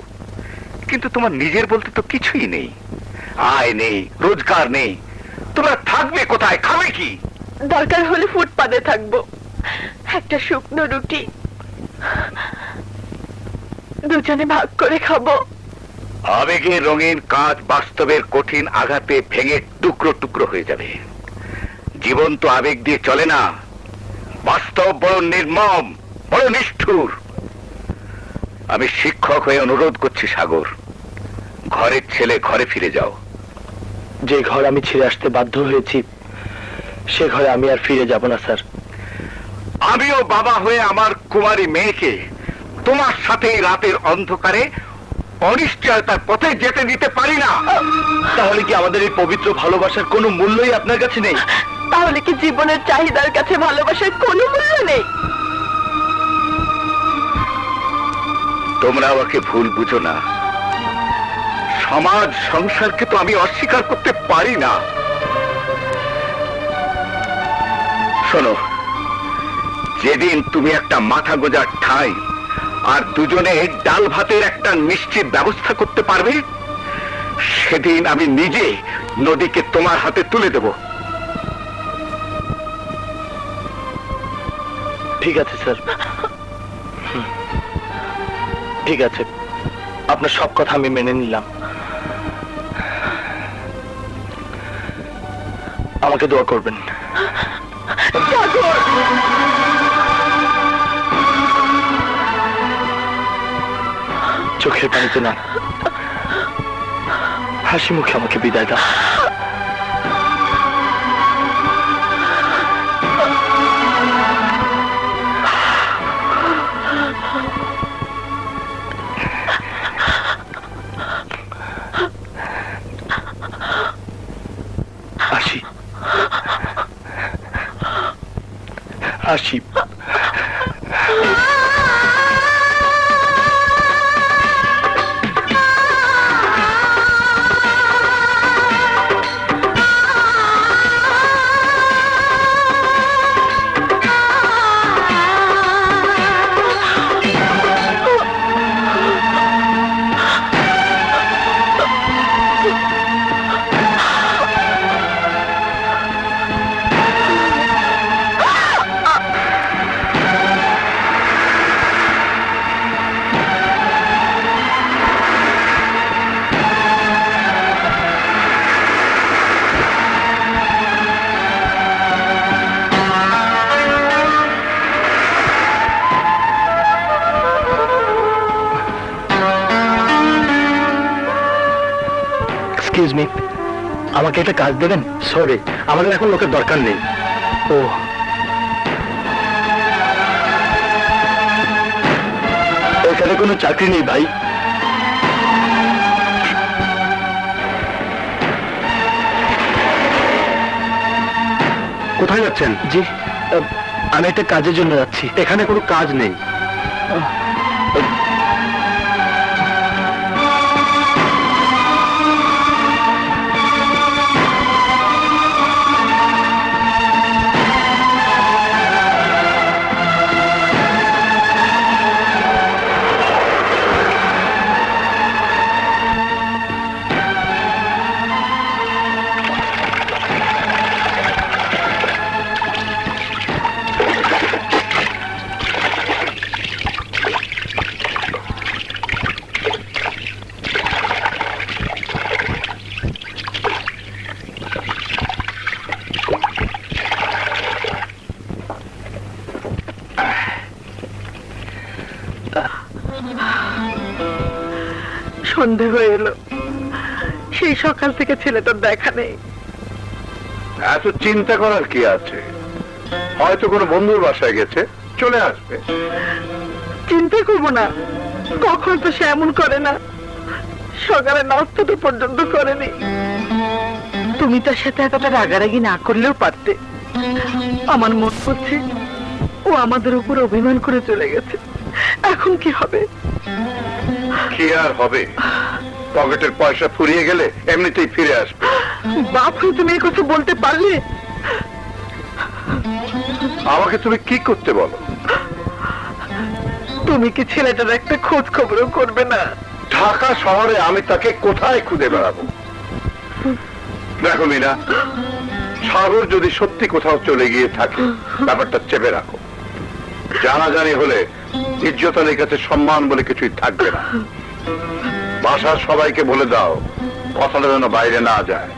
B: কিন্তু তোমার নিজের বলতে তো কিছুই নেই। আয় নেই, রোজগার নেই। তোমরা থাকবে কোথায়, খাবে কি?
A: দরকার হলে ফুটপাতে থাকবো। একটা শুকনো রুটি দুজনে ভাগ করে খাবো।
B: আবেগের রঙিন কাজ বাস্তবের কঠিন আঘাতে ভেঙে টুকরো টুকরো হয়ে যাবে। জীবন তো আবেগ দিয়ে চলে না। বাস্তব বড় নির্মম, বড় নিষ্ঠুর। আমি শিক্ষক হয়ে অনুরোধ করছি সাগর, ঘরের ছেলে ঘরে ফিরে যাও।
C: যে ঘর আমি ছেড়ে আসতে বাধ্য হয়েছি, সে ঘরে আমি আর ফিরে যাব না স্যার।
B: আমিও বাবা হয়ে আমার কুমারী মেয়েকে তোমার সাথে রাতের অন্ধকারে অনিশ্চয়তার পথে যেতে দিতে পারি না।
C: তাহলে কি আমাদের এই পবিত্র ভালোবাসার কোনো মূল্যই আপনার কাছে নেই?
A: তাহলে কি জীবনের চাহিদার কাছে ভালোবাসার কোনো মূল্য নেই?
B: তোমরা আমাকে ভুল বুঝো না। সমাজ সংসারকে তো আমি অস্বীকার করতে পারি না। শোনো, যেদিন তুমি একটা মাথা গোজার ঠাঁই আর দুজনে ডাল ভাতের একটা নিশ্চিত ব্যবস্থা করতে পারবে, সেদিন আমি নিজে নদীকে তোমার হাতে তুলে দেব।
C: ঠিক আছে স্যার, ঠিক আছে, আপনার সব কথা আমি মেনে নিলাম। আমাকে দোয়া করবেন।
A: সাগর,
C: চোখের পানিতে না, হাসি মুখে আমাকে বিদায় দাও। আসি আসি। এক্সকিউজ মি, আমাকে একটা কাজ দেবেন? সরি, আমাদের এখন লোকের দরকার নেই। ও, এখানে কোনো চাকরি নেই ভাই। কোথায় যাচ্ছেন? জি, আমি একটা কাজের জন্য যাচ্ছি। এখানে কোনো কাজ নেই।
D: সন্ধে হয়ে এলো, সেই সকাল থেকে ছেলেটার দেখা নেই।
B: এত চিন্তা করার কি আছে? হয়তো কোনো বন্ধুর বাসায় গেছে, চলে আসবে।
D: চিন্তা করবো না, কখন তো সে এমন করে না, সকালে নাস্তাটা পর্যন্ত করেনি। তুমি তার সাথে এতটা রাগারাগি না করলেও পারতে। আমার মন বলছে ও আমাদের উপর অভিমান করে চলে গেছে। এখন কি হবে?
B: কি আর হবে? পকেটের পয়সা ফুরিয়ে গেলে এমনিতেই ফিরে আসবে।
D: বাপ হয়ে তুমি এই কথা বলতে পারলে?
B: আমাকে তুমি কি করতে বলো?
D: তুমি কি ছেলেটার একটা খোঁজ খবরও করবে না?
B: ঢাকা শহরে আমি তাকে কোথায় খুঁজে বেড়াবো? দেখো মিনা, সাগর যদি সত্যি কোথাও চলে গিয়ে থাকে, ব্যাপারটা চেপে রাখো। জানাজানি হলে ইজ্জতের কাছে সম্মান বলে কিছুই থাকবে না। বাসার সবাইকে বলে দাও কথাটা যেন বাইরে না যায়।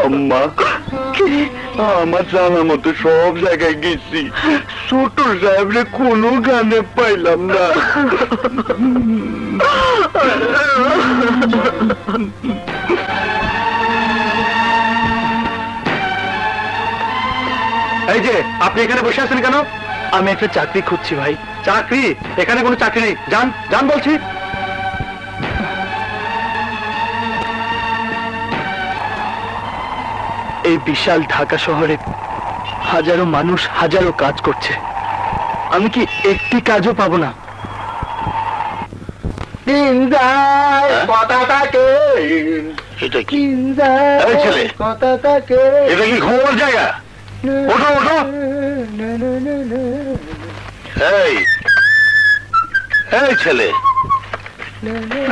B: আম্মা, আমার জানার মতো সব জায়গায় গেছি, ছোট সাহেবরে কোনো গানে পাইলাম না।
C: এই যে আপনি এখানে বসে আছেন কেন? আমি একটা চাকরি খুঁজছি ভাই। চাকরি? এখানে কোনো চাকরি নেই, যান যান বলছি। এই বিশাল ঢাকা শহরে হাজারো মানুষ হাজারো কাজ করছে, আমি কি একটি কাজও পাবো না? এটা কি ছেলে? এটা কি ঘুমার জায়গা? ওঠো ওঠো। এই এই ছেলে,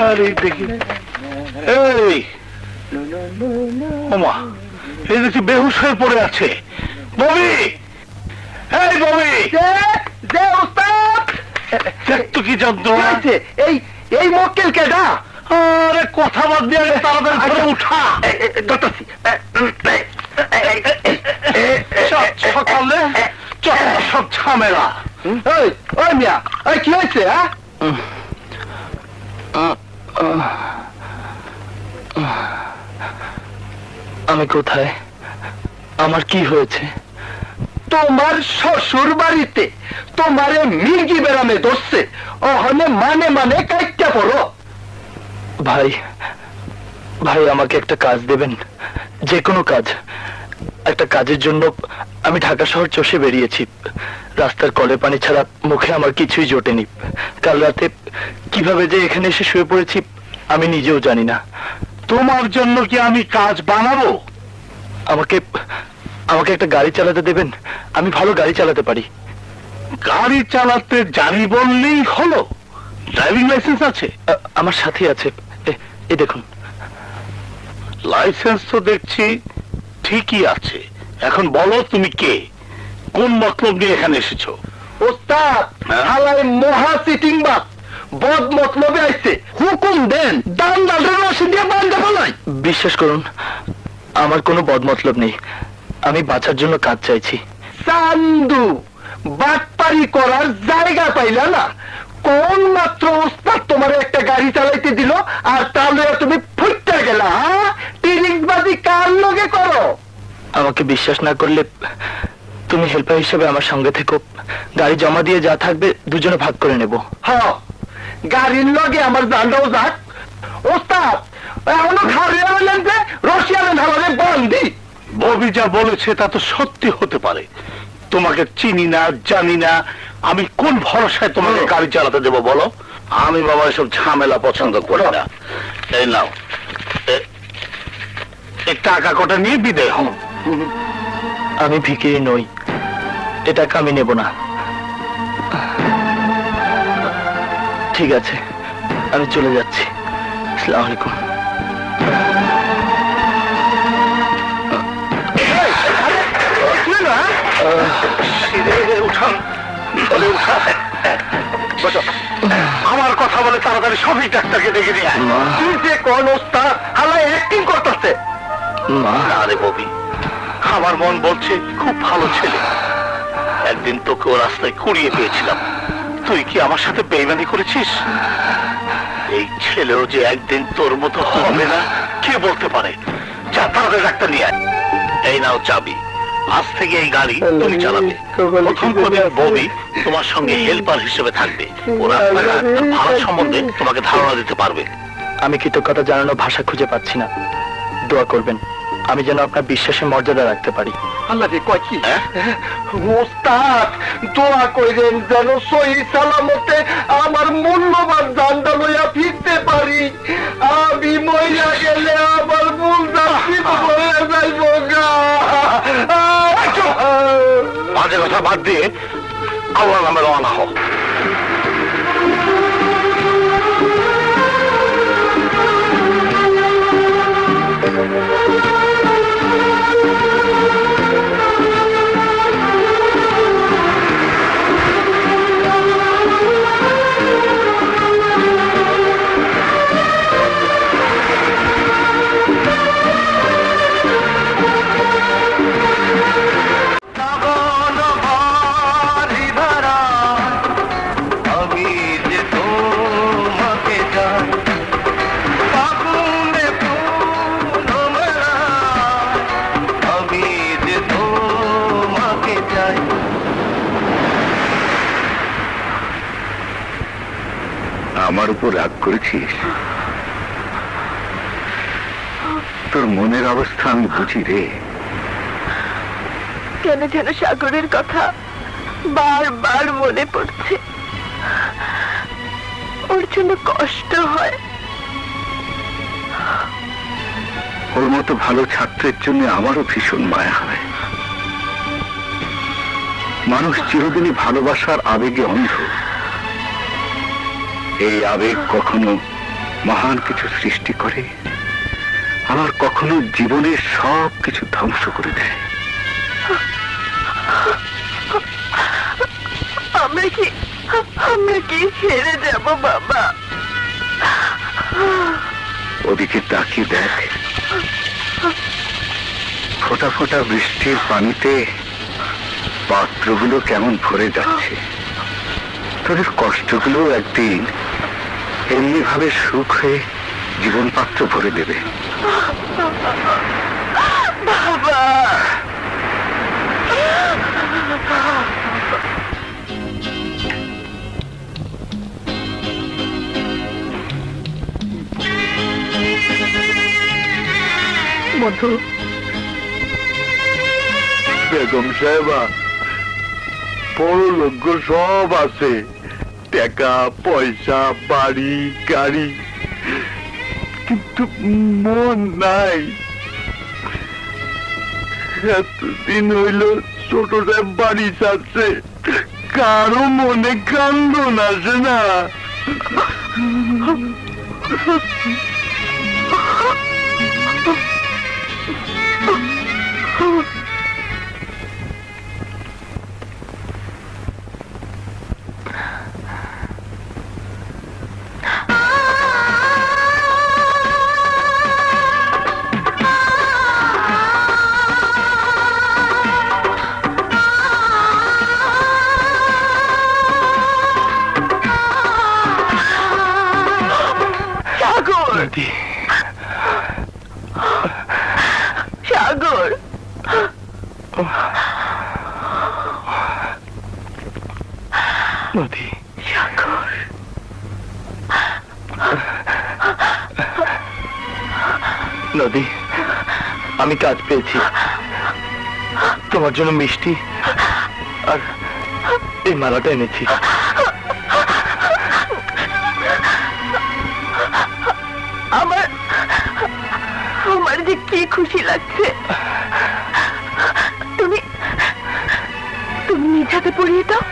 C: আরে দেখি, এই ওমা, এই দেখছি বেহুশ হয়ে পড়ে আছে। ববি, এই ববি,
D: যে ওস্তাদ
B: দেখতো কি যন্ত্রণা।
C: এই এই মক্কেল কেডা?
B: আরে কথা বাদ দিয়ে আগে তাড়াতাড়ি ধরে উঠা। সকালে সব ঝামেলা।
C: ওই মিয়া, ওই কি হয়েছে? আমি কোথায়? আমার কি হয়েছে? তোমার শ্বশুর বাড়িতে তোমারে মির্গি বেড়ামে ধরছে, ওখানে মানে মানে কাইটা পড়ো। ভাই ভাই, আমাকে একটা কাজ দেবেন, যে কোনো কাজ। একটা কাজের জন্য আমি ঢাকা শহর চষে বেরিয়েছি। রাস্তার কলে পানি ছাড়া মুখে আমার কিছুই জোটেনি। কাল রাতে কিভাবে যে এখানে এসে শুয়ে পড়েছি আমি নিজেও জানি না।
B: তোমার জন্য কি আমি কাজ বানাবো?
C: আমাকে আমাকে একটা গাড়ি চালাতে দেবেন? আমি ভালো গাড়ি চালাতে পারি।
B: গাড়ি চালাতে জানি বললেই হলো? ড্রাইভিং লাইসেন্স আছে?
C: আমার সাথে আছে, এই দেখুন।
B: লাইসেন্স তো দেখছি ঠিকই আছে। এখন বলো তুমি কে, কোন মতলব নিয়ে এখানে এসেছো?
C: ওস্তাদ, হালাই মহা সিটিং বাস বদ মতলবে আইছে। হুকুম দেন, দান দালের রশি দিয়ে বাঁধতে বলাই। বিশ্বাস করুন, আমার কোনো বদ মতলব নেই। আমি বাঁচার জন্য কাজ চাইছি। চান্দু, বাটপারি করার জায়গা পাইলা না? কোন মাত্র ওস্তাদ তোমার একটা গাড়ি চালাইতে দিল আর তাহলে তুমি ফুটতে গেলা? টিরিংবাজি কার লগে করো? আমাকে বিশ্বাস না করলে তুমি হেল্পার হিসেবে আমার সঙ্গে থেকো। গাড়ি জমা দিয়ে যা থাকবে দুজনে ভাগ করে নেব। হ্যাঁ, গাড়ির লগে আমার জানটাও যাক। ওস্তাদ, এখনো খারিয়া বললেন যে রশিয়ানের ধারে বন্দি।
B: ববি যা বলেছে তা তো সত্যি হতে পারে। তোমাকে চিনি না, জানি না, আমি কোন ভরসায় তোমাকে গাড়ি চালাতে দেবো বলো? আমি বাবা এসব ঝামেলা পছন্দ করি না। এই নাও, এই টাকা কটা নিয়ে বিদায় হও।
C: আমি ভিখিরি নই, এ টাকা আমি নেব না। ঠিক আছে, আমি চলে যাচ্ছি। আসসালামু আলাইকুম।
B: আমার কথা বলে তাড়াতাড়ি সবই ডাক্তারকে ডেকে নিয়ে আয়।
C: তুই যে কোন ওস্তাদ হালাই অ্যাক্টিং করতেছে।
B: আরে ববি, আমার মন বলছে খুব ভালো ছেলে। একদিন তোকে ও রাস্তায় কুড়িয়ে পেয়েছিলাম, তুই কি আমার সাথে বেইমানি করেছিস? এই ছেলেও যে একদিন তোর মতো হবে না কে বলতে পারে। যা তাড়াতাড়ি ডাক্তার নিয়ে আয়। এই নাও চাবি, আজ থেকে এই গাড়ি তুমি চালাবে। প্রথম কদিন ববি তোমার সঙ্গে হেল্পার হিসেবে থাকবে। ওরা ভাড়া সম্বন্ধে তোমাকে ধারণা দিতে পারবে।
C: আমি কৃতজ্ঞতা জানানোর ভাষা খুঁজে পাচ্ছি না। দোয়া করবেন আমি যেন আপনার বিশ্বাসের মর্যাদা রাখতে পারি। আল্লাহ রে, কয় কি? ওস্তাদ, দোয়া করেন যেন সহি সালামতে আমার মূল্যবান জানটা লইয়া ফিরতে পারি। আমি মইরা গেলে আমার মূল জাতিত হয়ে যাইব গা।
B: বাজে কথা বাদ দিয়ে আল্লাহ নামে রওনা হও। আমার উপর রাগ করেছিস? তোর মনের অবস্থা আমি বুঝি রে।
A: কেন যেন সাগরের কথা বারবার মনে পড়ছে। ওর জন্য কষ্ট হয়।
B: ওর মতো ভালো ছাত্রের জন্য আমারও ভীষণ মায়া হয়। মানুষ চিরদিনই ভালোবাসার আবেগে অন্ধ। এই আবেগ কখনো মহান কিছু সৃষ্টি করে, আবার কখনো জীবনের সব কিছু ধ্বংস করে দেয়।
A: আমরা কি আমরা কি হেরে যাব বাবা?
B: ওদিকে তাকিয়ে দেখ, ফোঁটা ফোঁটা বৃষ্টির পানিতে পাত্রগুলো কেমন ভরে যাচ্ছে। তোদের কষ্টগুলো একদিন এমনি ভাবে সুখ হয়ে জীবন পাত্র ভরে দেবে।
A: বাবা,
D: মধু,
B: বেগম সাহেবা, বড় লোক সব আছে, টাকা পয়সা বাড়ি গাড়ি, কিন্তু মন নাই। এতদিন হইল ছোট সাহেব বাড়ি যাচ্ছে, কারো মনে কান্দন আসে না।
C: নদী,
A: সাগর,
C: নদী,
A: সাগর,
C: নদী, আমি কাজ পেয়েছি। তোমার জন্য মিষ্টি আর এই মালাটা এনেছি।
A: আমার আমার যে কি খুশি লাগছে। তুমি তুমি নিজ হাতে পড়িয়ে দাও।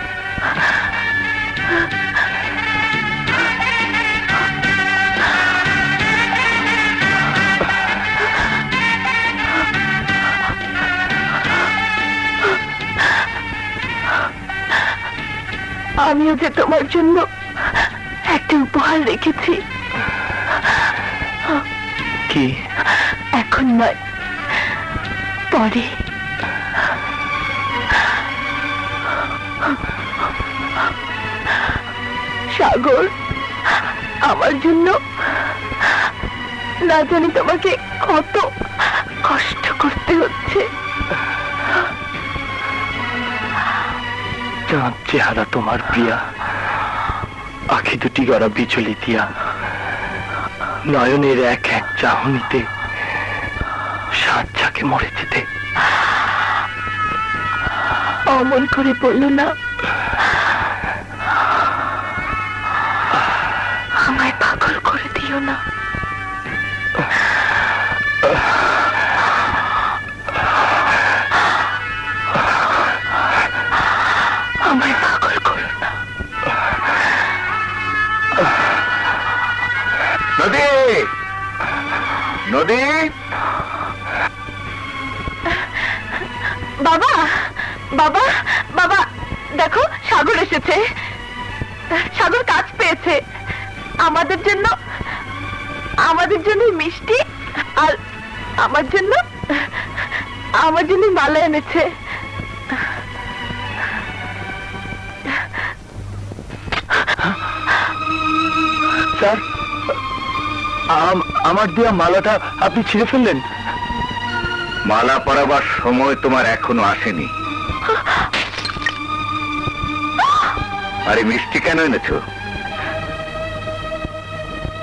A: আমিও যে তোমার জন্য একটা উপহার রেখেছি।
C: কি?
A: এখন নয়, পরে। সাগর, আমার জন্য না জানি তোমাকে কত কষ্ট করতে হচ্ছে।
C: চাঁদ চেহারা তোমার প্রিয়া, আখি দুটি গড়া বিচলি দিয়া, নয়নের এক এক চাহনিতে সাত ঝাঁকে মরে যেতে।
A: অমন করে বললো না, আমায় পাগল করে দিও না। আমায় পাগল করো না।
B: নদী, নদী,
A: বাবা, বাবা, বাবা, দেখো সাগর এসেছে। সাগর কাজ পেয়েছে। আমাদের জন্য মিষ্টি আর আমার জন্য মালা এনেছে।
C: স্যার, আমার দেয়া মালাটা আপনি ছিঁড়ে ফেললেন।
B: মালা পরাবার সময় তোমার এখনো আসেনি। আরে মিষ্টি কেন এনেছো?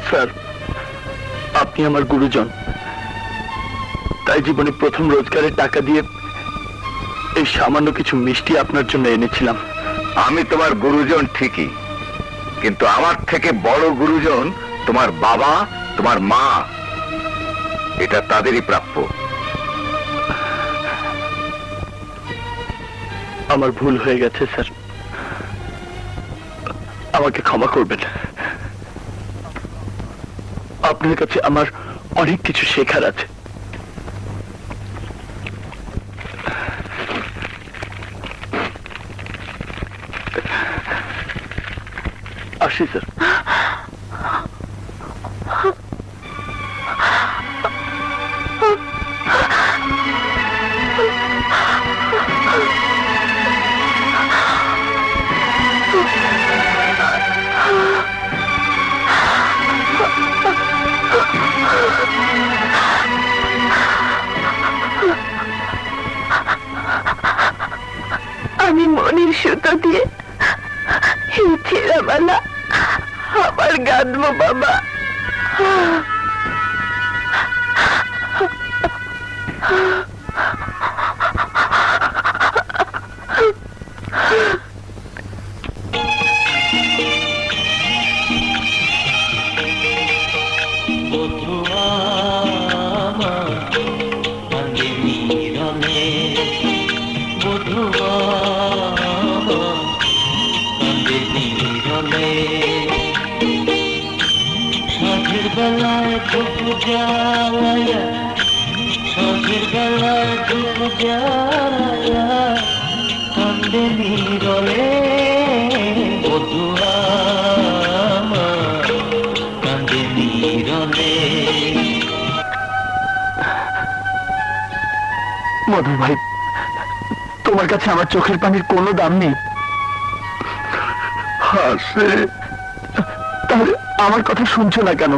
C: স্যার, আপনি আমার গুরুজন, তাই জীবনে প্রথম রোজগারের টাকা দিয়ে এই সামান্য কিছু মিষ্টি আপনার জন্য এনেছিলাম।
B: আমি তোমার গুরুজন ঠিকই, কিন্তু আমার থেকে বড় গুরুজন তোমার বাবা, তোমার মা। এটা তাদেরই প্রাপ্য।
C: আমার ভুল হয়ে গেছে স্যার, আমাকে ক্ষমা করবেন। আপনার কাছে আমার অনেক কিছু শেখার আছে। আসি স্যার।
A: আমি মনের সুতো দিয়ে এই ছেঁড়ামালা আবার গাঁথবো বাবা।
E: সাঁঝের বেলায় ধূপ জ্বালাইয়া, সাঁঝের বেলায় ধূপ জ্বালাইয়া কান্দে নীরবে বধূ আমার, কান্দে নীরবে।
C: মধু ভাই, তোমার কাছে আমার চোখের পানির কোনো দাম নেই?
B: আছে।
C: তাহলে আমার কথা শুনছো না কেন?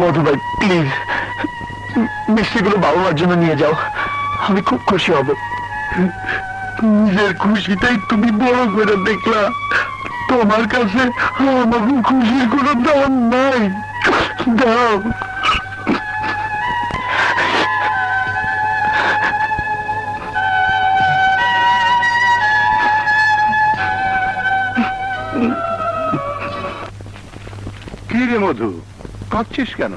C: মধু ভাই প্লিজ, মিষ্টিগুলো বাবা মার জন্য নিয়ে যাও, আমি খুব খুশি হব।
B: নিজের খুশিটাই তুমি বড় করে দেখলা, তোমার কাছে আমার খুশির কোনো দাম নাই। দাও। কি রে মধু, কাঁদছিস কেন?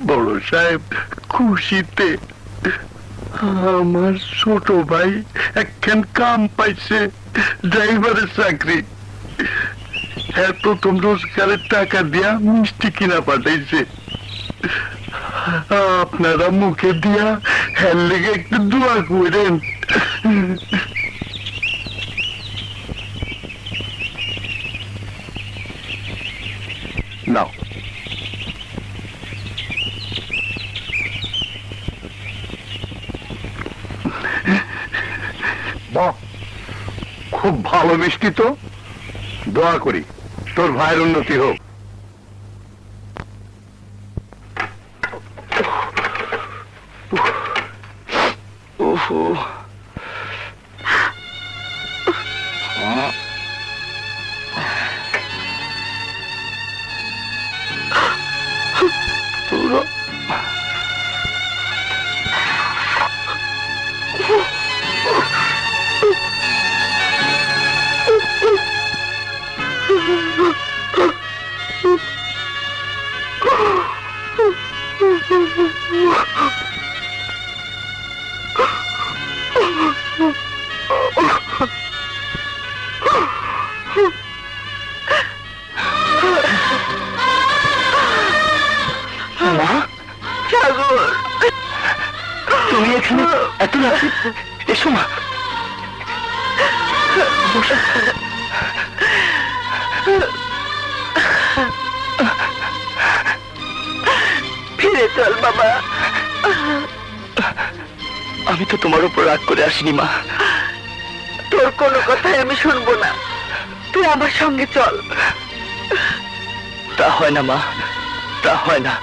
B: বড় সাহেব, খুশিতে আমার ছোট ভাই একখান কাম পাইছে, ড্রাইভারের চাকরি। হ্যাঁ, প্রথম রোজগারের টাকা দিয়া মিষ্টি কিনা পাঠাইছে। আপনারা মুখে দিয়া হ্যার লেগে একটু দোয়া করেন। নাও। বাহ, খুব ভালো মিষ্টি তো। দোয়া করি তোর ভাইয়ের উন্নতি হোক।
C: তুমি এখানে এত রাতে? এসো মা,
A: ফিরে চল বাবা।
C: আমি তো তোমার উপর রাগ করে আসিনি মা।
A: তোর কোনো কথাই আমি শুনবো না, তুই আমার সঙ্গে চল।
C: তা হয় না মা, তা হয় না।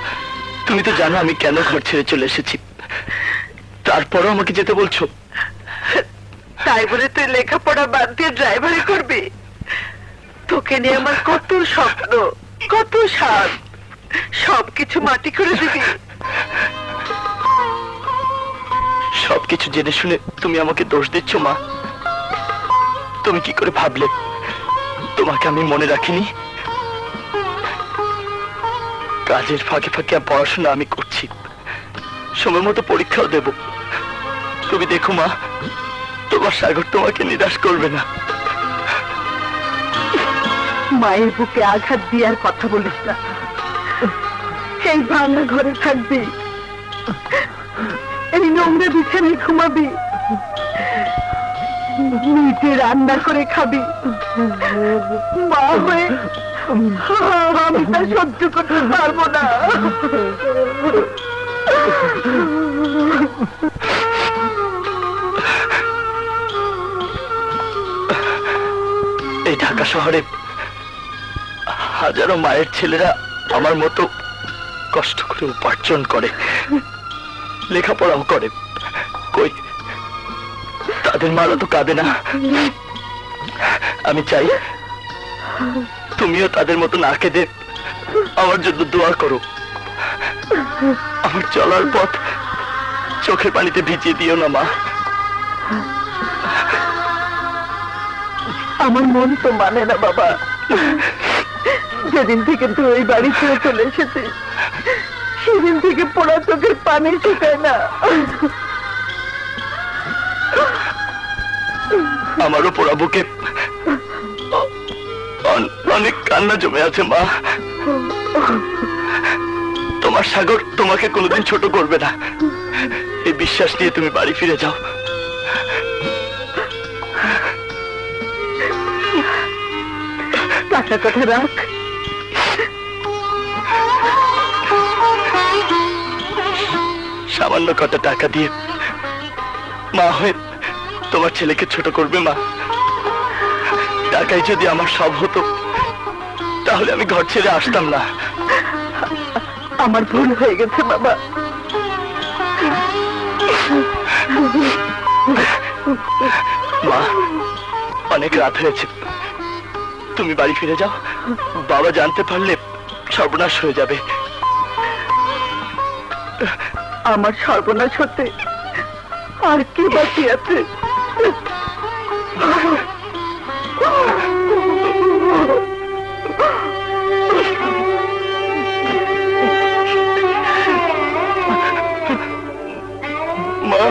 C: তুমি তো জানো আমি কেন ঘর ছেড়ে চলে এসেছি, তারপরও আমাকে যেতে বলছো।
A: তাই বলে তুই লেখাপড়া বাদ দিয়ে ড্রাইভারি করবি? তোকে নিয়ে আমার কত স্বপ্ন, কত স্বাদ, সবকিছু মাটি করে দিবি?
C: সবকিছু জেনে শুনে তুমি আমাকে দোষ দিচ্ছ মা। তুমি কি করে ভাবলে তোমাকে আমি মনে রাখিনি? কাজের ফাঁকে ফাঁকে পড়াশোনা আমি করছি, সময় মতো পরীক্ষাও দেব। তুমি দেখো মা, তোমার সাগর তোমাকে নিরাশ করবে না।
D: মায়ের বুকে আঘাত দিয়ার কথা বলিস না। এই ভাঙা ঘরে থাকবি, এই নোংরা বিছানায় ঘুমাবি, নিজে রান্না করে খাবি। মা হয়ে আমি তা সহ্য করতে পারবো না।
C: এই ঢাকা শহরে হাজারো মায়ের ছেলেরা আমার মতো কষ্ট করে উপার্জন করে, লেখাপড়াও করে। কই তাদের মারা তো কাঁদে না। আমি চাই তুমিও তাদের মতো না কেঁদে আমার জন্য দোয়া করো। আমার চলার পথ চোখের পানিতে ভিজিয়ে দিও না মা।
D: আমার মন তো মানে না বাবা। যেদিন থেকে তুই এই বাড়ি ছেড়ে চলে এসেছিস সেদিন থেকে পোড়া চোখের পানি শুকায় না।
C: আমারও পোড়া বুকে অনেক কান্না জমে আছে মা। তোমার সাগর তোমাকে কোনোদিন ছোট করবে না, এই বিশ্বাস নিয়ে তুমি বাড়ি ফিরে যাও।
D: টাকা কথা রাখ।
C: সামান্য কটা টাকা দিয়ে মা হয়ে তোমার ছেলেকে ছোট করবে মা? টাকাই যদি আমার সব হতো তাহলে আমি ঘর ছেড়ে আসতাম না।
D: আমার ভুল হয়ে গেছে বাবা।
C: মা অনেক রাত হয়েছে, তুমি বাড়ি ফিরে যাও। বাবা জানতে পারলে সর্বনাশ হয়ে যাবে।
D: আমার সর্বনাশ হতে আর কি বাকি আছে?
C: মা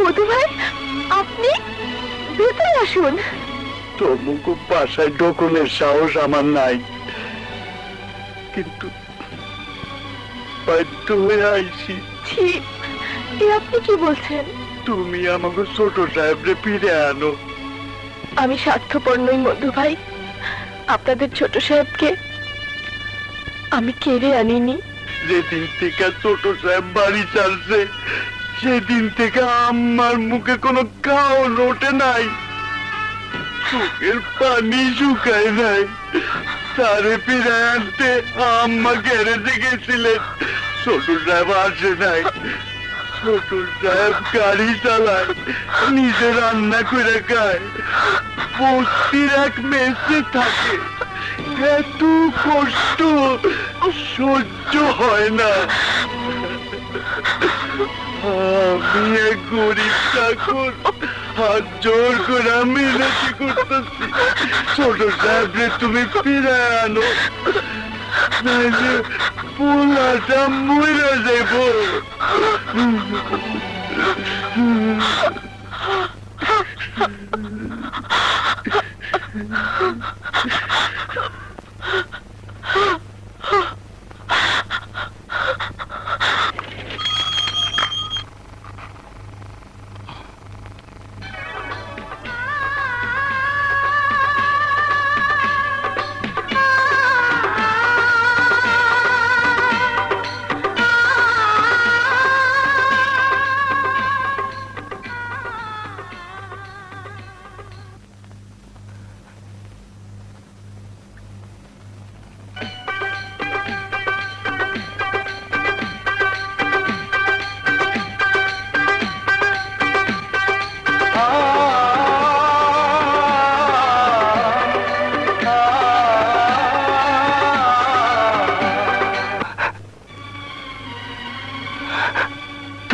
A: মধু ভাই, আপনি ভেতরে আসুন।
B: তবুকু বাসায় ঢোকনের সাহস আমার নাই, কিন্তু বাধ্য হয়ে আইছি।
A: ছি, এ আপনি কি বলছেন?
B: তুমি আমাকে ছোট সাহেবরে ফিরে আনো।
A: আমি স্বার্থপর নই মধু ভাই। আপনাদের ছোট সাহেবকে আমি কেড়ে আনিনি।
B: যেদিন থেকে ছোট সাহেব বাড়ি চালছে সেদিন থেকে আমার মুখে কোনো গাও ওঠে নাই, চোখের পানি শুকায় নাই। তারে ফিরে আনতে আম্মা গ্যারেজে গেছিলেন, ছোট সাহেব আসে নাই। ছোট সাহেব গাড়ি চালায়, নিজে রান্না করে খায়, বস্তির এক মেসে থাকে। এত কষ্ট সহ্য হয় না। আমি এক গরিব চাকর, হাত জোর করে মিনতি করতেছি, ছোট সাহেবরে তুমি ফিরে আনো, নাইলে পোলাটা মরে যাইব।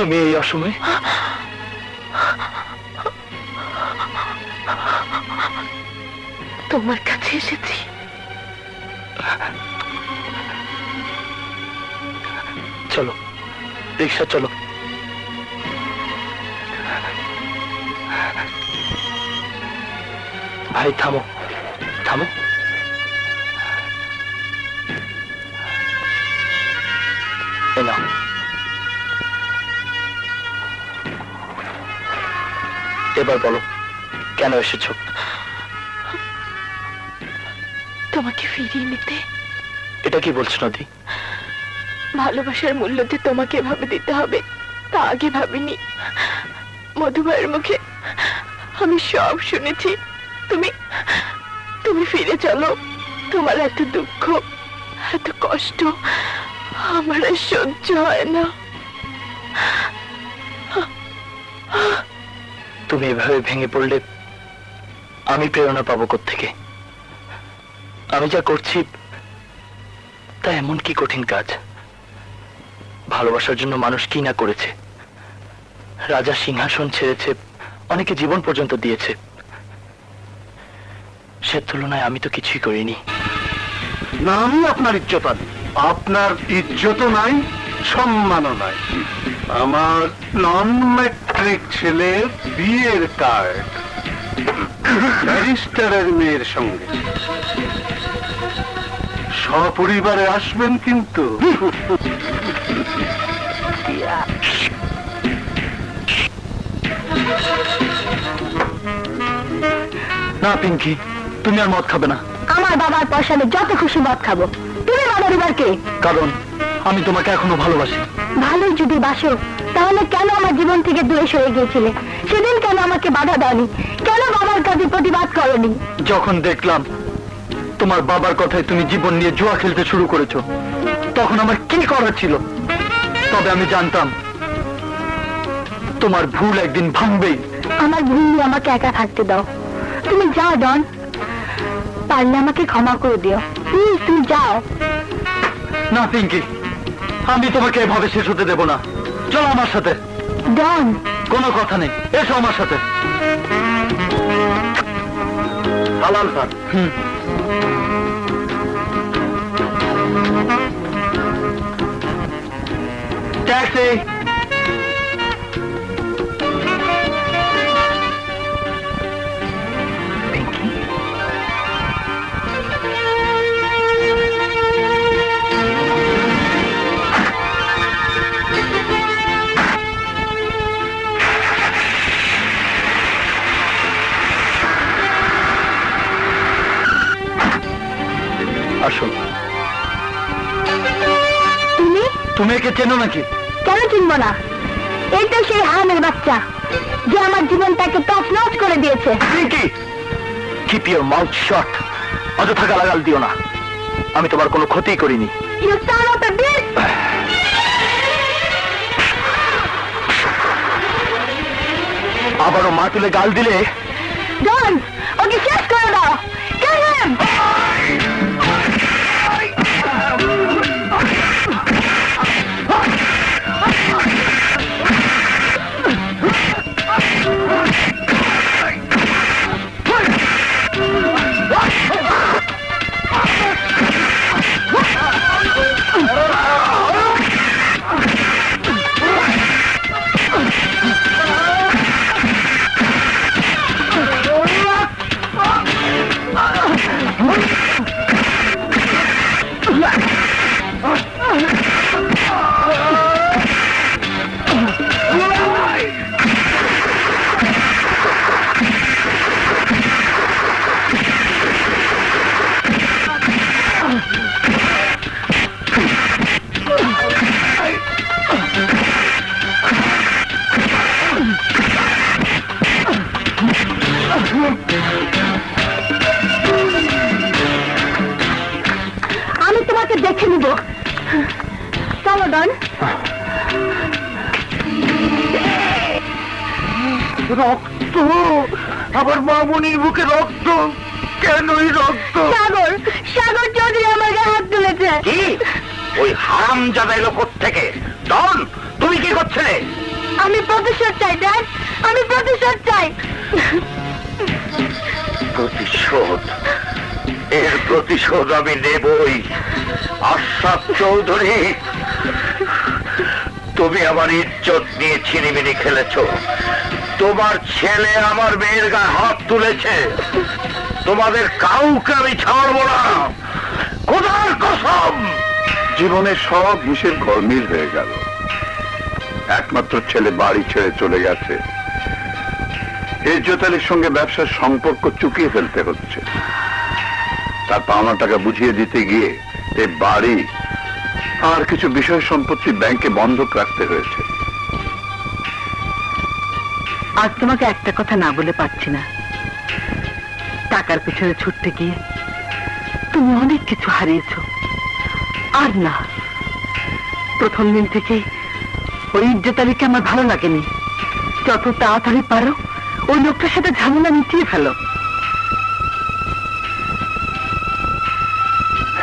C: তুমি এই অসময়ে?
A: তোমার কাছে এসেছি।
C: চলো, রিক্সা চলো। ভাই থামো, থামো। এই নাও। এবার বলো, কেন এসেছো?
A: তোমাকে ফিরিয়ে নিতে।
C: এটা কি বলছো নদী?
A: ভালোবাসার মূল্য যে তোমাকে এভাবে দিতে হবে তা আগে ভাবিনি। মধুভাইয়ের মুখে আমি সব শুনেছি। তুমি তুমি ফিরে চলো। তোমার এত দুঃখ, এত কষ্ট আমার আর সহ্য হয় না।
C: তুমি এভাবে ভেঙে পড়লে আমি প্রেরণা পাবো কোত্থেকে? আমি যা করছি তা এমন কি কঠিন কাজ? ভালোবাসার জন্য মানুষ কি না করেছে। রাজা সিংহাসন ছেড়েছে, অনেকে জীবন পর্যন্ত দিয়েছে। সে তুলনায় আমি তো কিছুই করিনি।
B: নামই আপনার ইজ্জত আলী। আপনার ইজ্জতও নাই, সম্মানও নাই। আমার নন ম্যাট্রিক ছেলের বিয়ের কার্ড ব্যারিস্টারের মেয়ের সঙ্গে। সপরিবারে আসবেন কিন্তু।
C: না পিঙ্কি, তুমি আর মদ খাবে না।
A: আমার বাবার পয়সা আমি যত খুশি মদ খাবো। তুমি বাবার এবার কে?
C: কারণ আমি তোমাকে এখনো ভালোবাসি।
A: ভালোই যদি বাসো তাহলে কেন আমার জীবন থেকে দূরে সরে গিয়েছিলে? সেদিন কেন আমাকে বাধা দাওনি? কেন বাবার কাছে প্রতিবাদ করনি?
C: যখন দেখলাম তোমার বাবার কথায় তুমি জীবন নিয়ে জুয়া খেলতে শুরু করেছো, তখন আমার কি করার ছিল? তবে আমি জানতাম তোমার ভুল একদিন ভাঙবেই।
A: আমার ভুল নিয়ে আমাকে একা থাকতে দাও। তুমি যাও ডন, পারলে আমাকে ক্ষমা করে দিও প্লিজ। তুমি যাও।
C: না পিঙ্কি, আমি তোমাকে এভাবে শেষ হতে দেব না। চলো আমার সাথে।
A: ডন,
C: কোনো কথা নেই, এসো আমার সাথে।
B: হালাল স্যার।
C: ট্যাক্সি। পিঙ্কি, আসুন।
A: তুমি
C: তুমি একে চেনো নাকি?
A: কেন চিনবো না? এই তো সেই হারামের বাচ্চা যে আমার জীবনটাকে তছনছ করে দিয়েছে।
C: Pinky, keep your mouth shut. অযথা গালাগাল দিও না। আমি তোমার কোনো ক্ষতি করিনি।
A: You son of a bitch!
C: আবারও মা তুলে গাল দিলে
A: ডন, ওকে শেষ করে দাও। Kill him! আমি তোমাকে দেখে নিব। চলো ডন।
B: রক্ত, আমার মামনির বুকে রক্ত। কেন এই রক্ত?
A: সাগর, সাগর চৌধুরী আমার গায়ে হাত তুলেছে।
B: কি? ওই হারামজাদা এলো কোত্থেকে? ডন, তুমি কি করছিলে?
A: আমি প্রতিশোধ চাই ড্যাড, আমি প্রতিশোধ চাই।
B: প্রতিশোধ? এর প্রতিশোধ আমি নেবই। আশরাফ চৌধুরী, তুমি আমার ইজ্জত নিয়ে ছিনিমিনি খেলেছ। তোমার ছেলে আমার মেয়ের গায়ে হাত তুলেছে। তোমাদের কাউকে আমি ছাড়বো না, খোদার কসম। জীবনের সব হিসেব গরমিল হয়ে গেল। একমাত্র ছেলে বাড়ি ছেড়ে চলে গেছে। ইজ্জত আলীর সঙ্গে ব্যবসার সম্পর্ক চুকিয়ে ফেলতে হচ্ছে। তার পাওনা টাকা বুঝিয়ে দিতে গিয়ে এই বাড়ি আর কিছু বিষয় সম্পত্তি ব্যাংকে বন্ধক রাখতে হয়েছে।
D: আজ তোমাকে একটা কথা না বলে পারছি না। টাকার পিছনে ছুটতে গিয়ে তুমি অনেক কিছু হারিয়েছো। আর না, প্রথম দিন থেকেই ওই ইজ্জত আলীকে আমার ভালো লাগেনি। যত তাড়াতাড়ি পারো ওই লোকটার সাথে ঝামেলা মিটিয়ে ফেলো।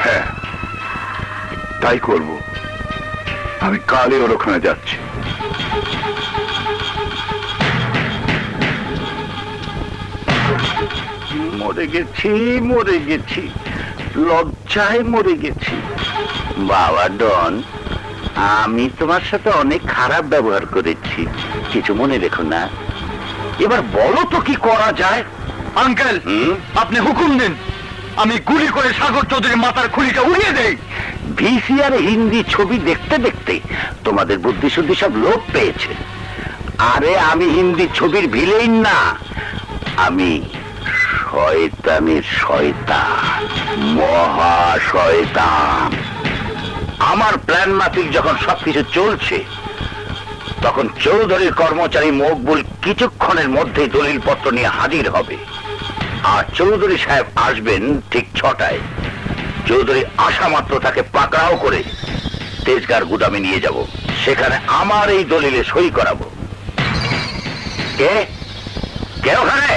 B: হ্যাঁ, তাই করব। আমি কালই ওর ওখানে যাচ্ছি। মরে গেছি, মরে গেছি, লজ্জায় মরে গেছি। বাবা ডন, আমি তোমার সাথে অনেক খারাপ ব্যবহার করেছি, কিছু মনে রেখো না। এবার বলো তো কি করা যায়।
C: আঙ্কেল, আপনি হুকুম দিন, আমি গুলি করে সাগর চৌধুরীর মাথার খুলিটা উড়িয়ে দেই।
B: ভিসিআর হিন্দি ছবি দেখতে দেখতে তোমাদের বুদ্ধি শুদ্ধি সব লোপ পেয়েছে। আরে আমি হিন্দি ছবির ভিলেন না, আমি শয়তানের শয়তান, মহা শয়তান। আমার প্ল্যান মাফিক যখন সবকিছু চলছে, তখন চৌধুরীর কর্মচারী মকবুল কিছুক্ষণের মধ্যেই দলিলপত্র নিয়ে হাজির হবে। আর চৌধুরী সাহেব আসবেন ঠিক 6টায়। চৌধুরী আসা মাত্র তাকে পাকড়াও করে তেজগাঁর গুদামে নিয়ে যাব। সেখানে আমার এই দলিলে সই করাবো। কে কে ওখানে?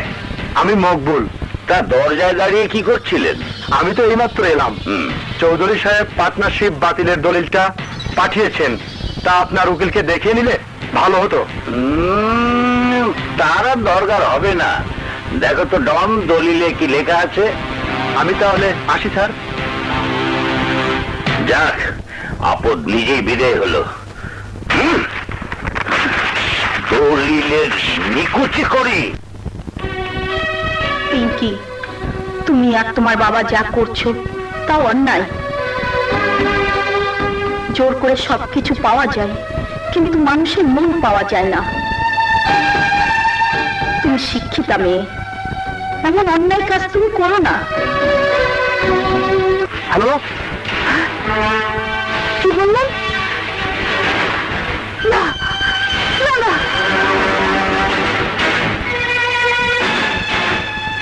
C: আমি মকবুল।
B: তা দরজায় দাঁড়িয়ে কি করছিলেন?
C: আমি তো এইমাত্র এলাম। চৌধুরী সাহেব পার্টনারশিপ বাতিলের দলিলটা পাঠিয়েছেন, তা আপনার উকিলকে দেখিয়ে নিলে ভালো হতো।
B: তার আর দরকার হবে না। দেখো তো ডন, দলিলে কি লেখা আছে।
C: আমি তাহলে আসি স্যার।
B: যাক, আপদ নিজেই বিদায় হলো। দলিলের নিকুচি করি।
A: পিঙ্কি, তুমি আর তোমার বাবা যা করছো তাও অন্যায়। জোর করে সবকিছু পাওয়া যায়, কিন্তু মানুষের মন পাওয়া যায় না। তুমি শিক্ষিতা মেয়ে, এমন অন্যায় কাজ তুমি করো না।
C: হ্যালো,
A: কি বললেন? না না না,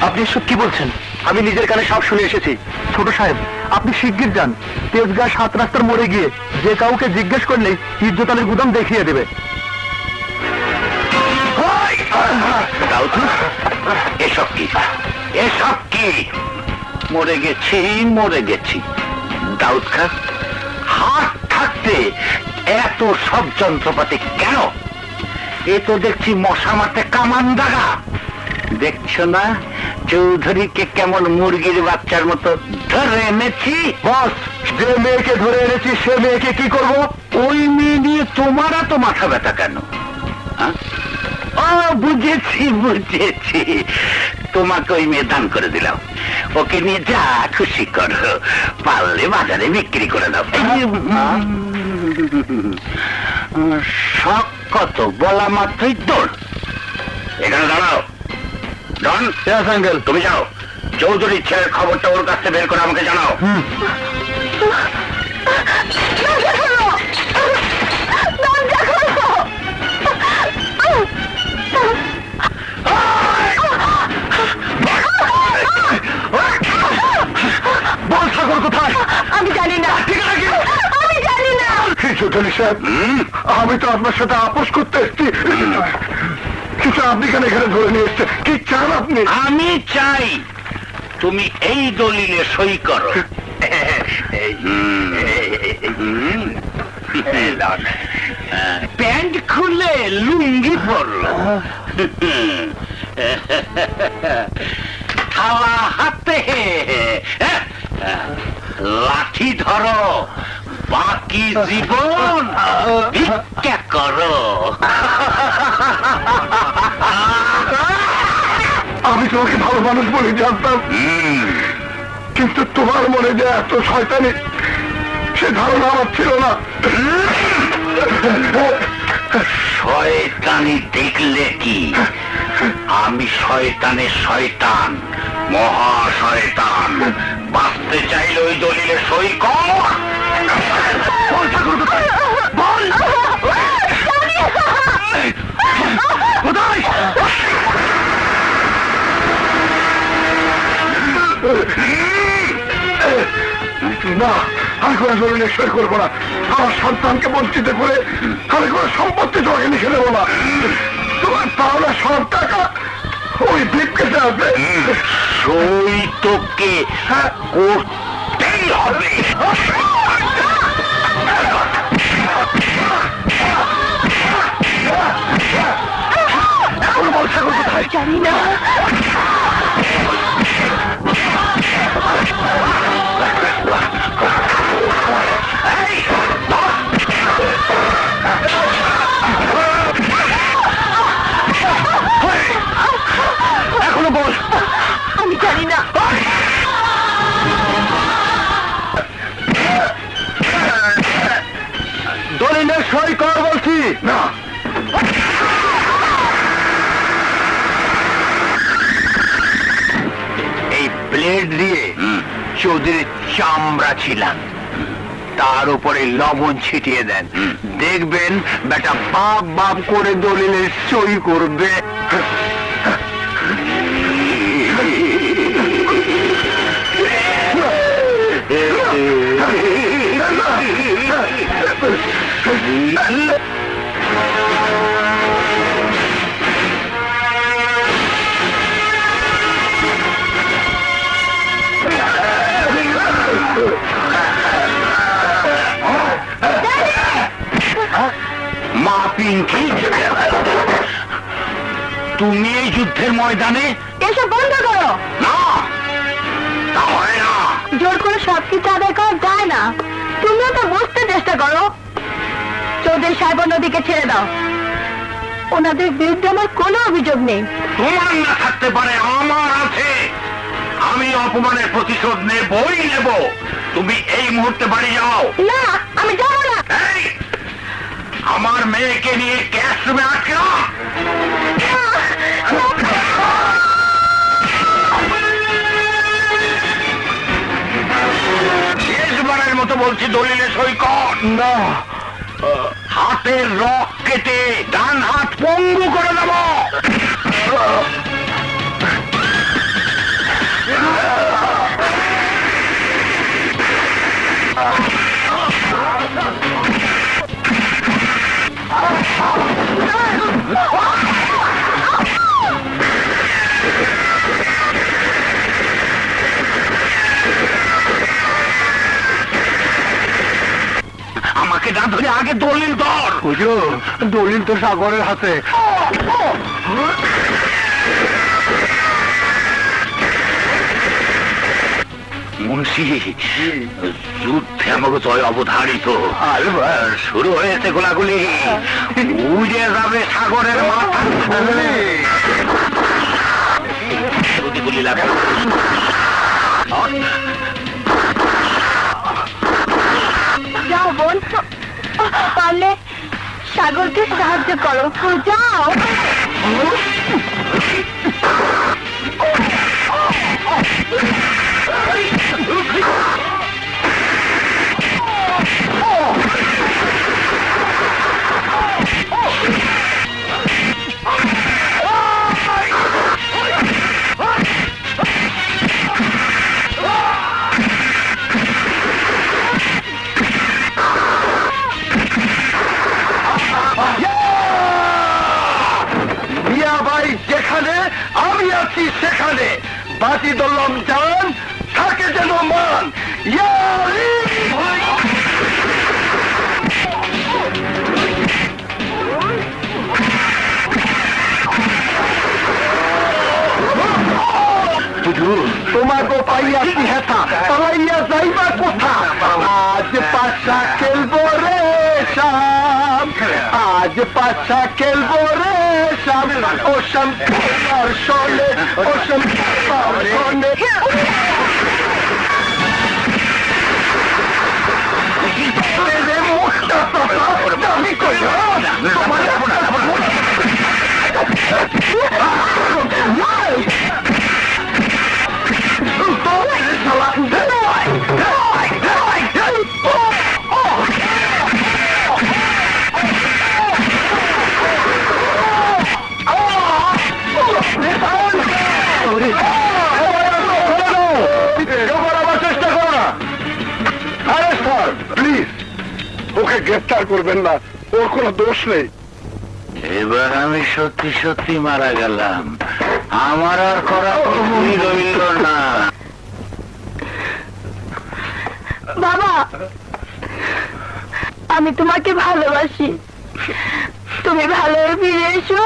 C: আপনি এসব কি বলছেন? আমি নিজের কানে সব শুনে এসেছি। ছোট সাহেব, আপনি শিগগির যান। তেজগাঁ 7 রাস্তার মোড়ে গিয়ে যে কাউকে জিজ্ঞেস করলেই ইজ্জত আলীর গুদাম দেখিয়ে দেবে।
B: এসব কি, এসব কি? মরে গেছি, মরে গেছি। দাউদ খা, হাত থাকতে এত সব যন্ত্রপাতি কেন? এ তো দেখছি মশা মারতে কামান দাগা। দেখছো না চৌধুরীকে কেমন মুরগির বাচ্চার মতো ধরে এনেছি?
C: বস, যে মেয়েকে ধরে এনেছি সে মেয়েকে কি করব?
B: ওই মেয়ে নিয়ে তোমার এত মাথা ব্যথা কেন? ও বুঝেছি, বুঝেছি। তোমাকে ওই মেয়ে দান করে দিলাম। ওকে নিয়ে যা খুশি করো, পারলে বাজারে বিক্রি করে দাও। শখ কত, বলা মাত্রই দৌড়। এখানে দাঁড়াও। ডন,
C: আঙ্কেল,
B: তুমি যাও, চৌধুরীর ছেলের খবরটা ওর কাছে বের করে আমাকে জানাও।
C: বল সাগর কোথায়?
A: আমি জানি না, আমি জানি না।
C: চৌধুরী সাহেব, আমি তো আপনার সাথে আপোষ করতে এসেছি, কিন্তু আপনি কেন এখানে ধরে নিয়ে এসছেন? কি চান আপনি?
B: আমি চাই তুমি এই দলিলে সই করো। প্যান্ট খুলে লুঙ্গি পরলো, থালা হাতে লাঠি ধরো, বাকি জীবন ভিক্ষা করো।
C: আমি তোমাকে ভালো মানুষ বলে জানতাম, কিন্তু তোমার মনে যে এত শয়তানি সে ধারণা আমার ছিল না।
B: শয়তানি দেখলে কি? আমি শয়তানের শয়তান, মহা শয়তান। বাঁচতে চাইলে ওই দলিলে সই কর। বল কোথায়? না, আমি কোনো দলিলে সই করবো না। আমার সন্তানকে বঞ্চিত করে আমি কোনো সম্পত্তি তোমাকে লিখে দেবো না। তোমার পাওনা সব টাকা ওই ভিক্ষেতে আছে। সই তোকে করতেই হবে। এখন বলছে কোথায়?
A: জানি না।
C: এখনো বল।
A: আমি জানি না।
C: দলিলে সই কর বলছি। না,
B: এই ব্লেড দিয়ে চৌধুরীর চামড়া ছিলাম, তার উপরে লবণ ছিটিয়ে দেন, দেখবেন বেটা বাপ বাপ করে দলিলে সই করবে। মা পিঙ্কি, তুমি এই যুদ্ধের ময়দানে?
A: এসব বন্ধ করো।
B: না, তা হয় না।
A: জোর করে সবকিছু আদায় করা যায় না। তুমিও তো বুঝতে চেষ্টা করো। চৌধুরী সাহেব নদীকে ছেড়ে দাও। ওনাদের বিরুদ্ধে আমার কোনো অভিযোগ নেই।
B: তোমার না থাকতে পারে, আমার আছে। আমি অপমানের প্রতিশোধ নেবই নেব। তুমি এই মুহূর্তে বাড়ি যাও।
A: না, আমি যাবো না।
B: এই, আমার মেয়েকে নিয়ে ক্যাশরুমে আটকে দাও। শেষবারের মতো বলছি, দলিলে সই কর।
C: না,
B: হাতের রক কেটে ডান হাত পঙ্গু করে দেব। আমাকে না ধরে আগে দলিল ধর।
C: হুজুর, দলিল তো সাগরের হাতে।
B: মুন্সি, যুদ্ধে আমাকে জয় অবধারিত। শুরু হয়েছে গোলাগুলি, উড়ে যাবে সাগরের মাথা। গুলি লাগে।
A: যাও বোন, পারলে সাগরকে সাহায্য করো। যাও।
C: যেখানে আমি আছি সেখানে বাজি দলম জান, থাকে যেন মান। ইয়া আলী!
B: তোমাকে পাইয়াছি হেথা পালাইয়া যাইবা কোথা আজ পাশা খেলবো রে শাম আজ পাশা খেলবো রে শাম ও শাম খেলার শোনে ও শাম খেলার শোনে প্লিজ ওকে গ্রেফতার করবেন না ওর কোনো দোষ নেই
F: এবার আমি সত্যি সত্যি মারা গেলাম আমার আর করা কিছুই রইল না
A: বাবা আমি তোমাকে ভালোবাসি তুমি ভালো হয়ে ফিরে এসো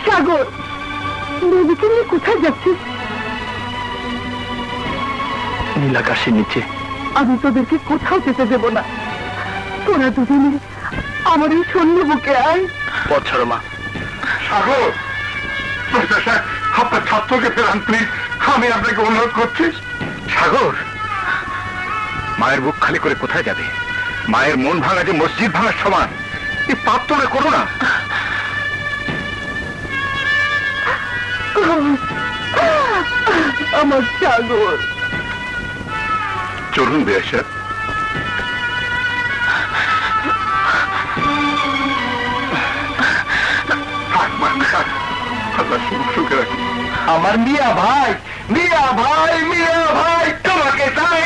A: সাগর নদীকে নিয়ে কোথায় যাচ্ছিস
C: নীলাকাশের নিচে
D: আমি তোদেরকে কোথাও যেতে দেব না তোরা দুজনে আমার এই সৈন্য বুকে আয়
C: পথ ছাড়ো মা
B: সাগর আপনার ছাত্রকে ফেরান প্লিজ আমি আপনাকে অনুরোধ করছি সাগর মায়ের বুক খালি করে কোথায় যাবে মায়ের মন ভাঙা যে মসজিদ ভাঙার সমান এই পাপ তোরে করো না
D: আমার সাগর
B: চলুন বেয়াসা আল্লাহ সুখে রাখুন
C: আমার মিয়া ভাই তোমাকে চাই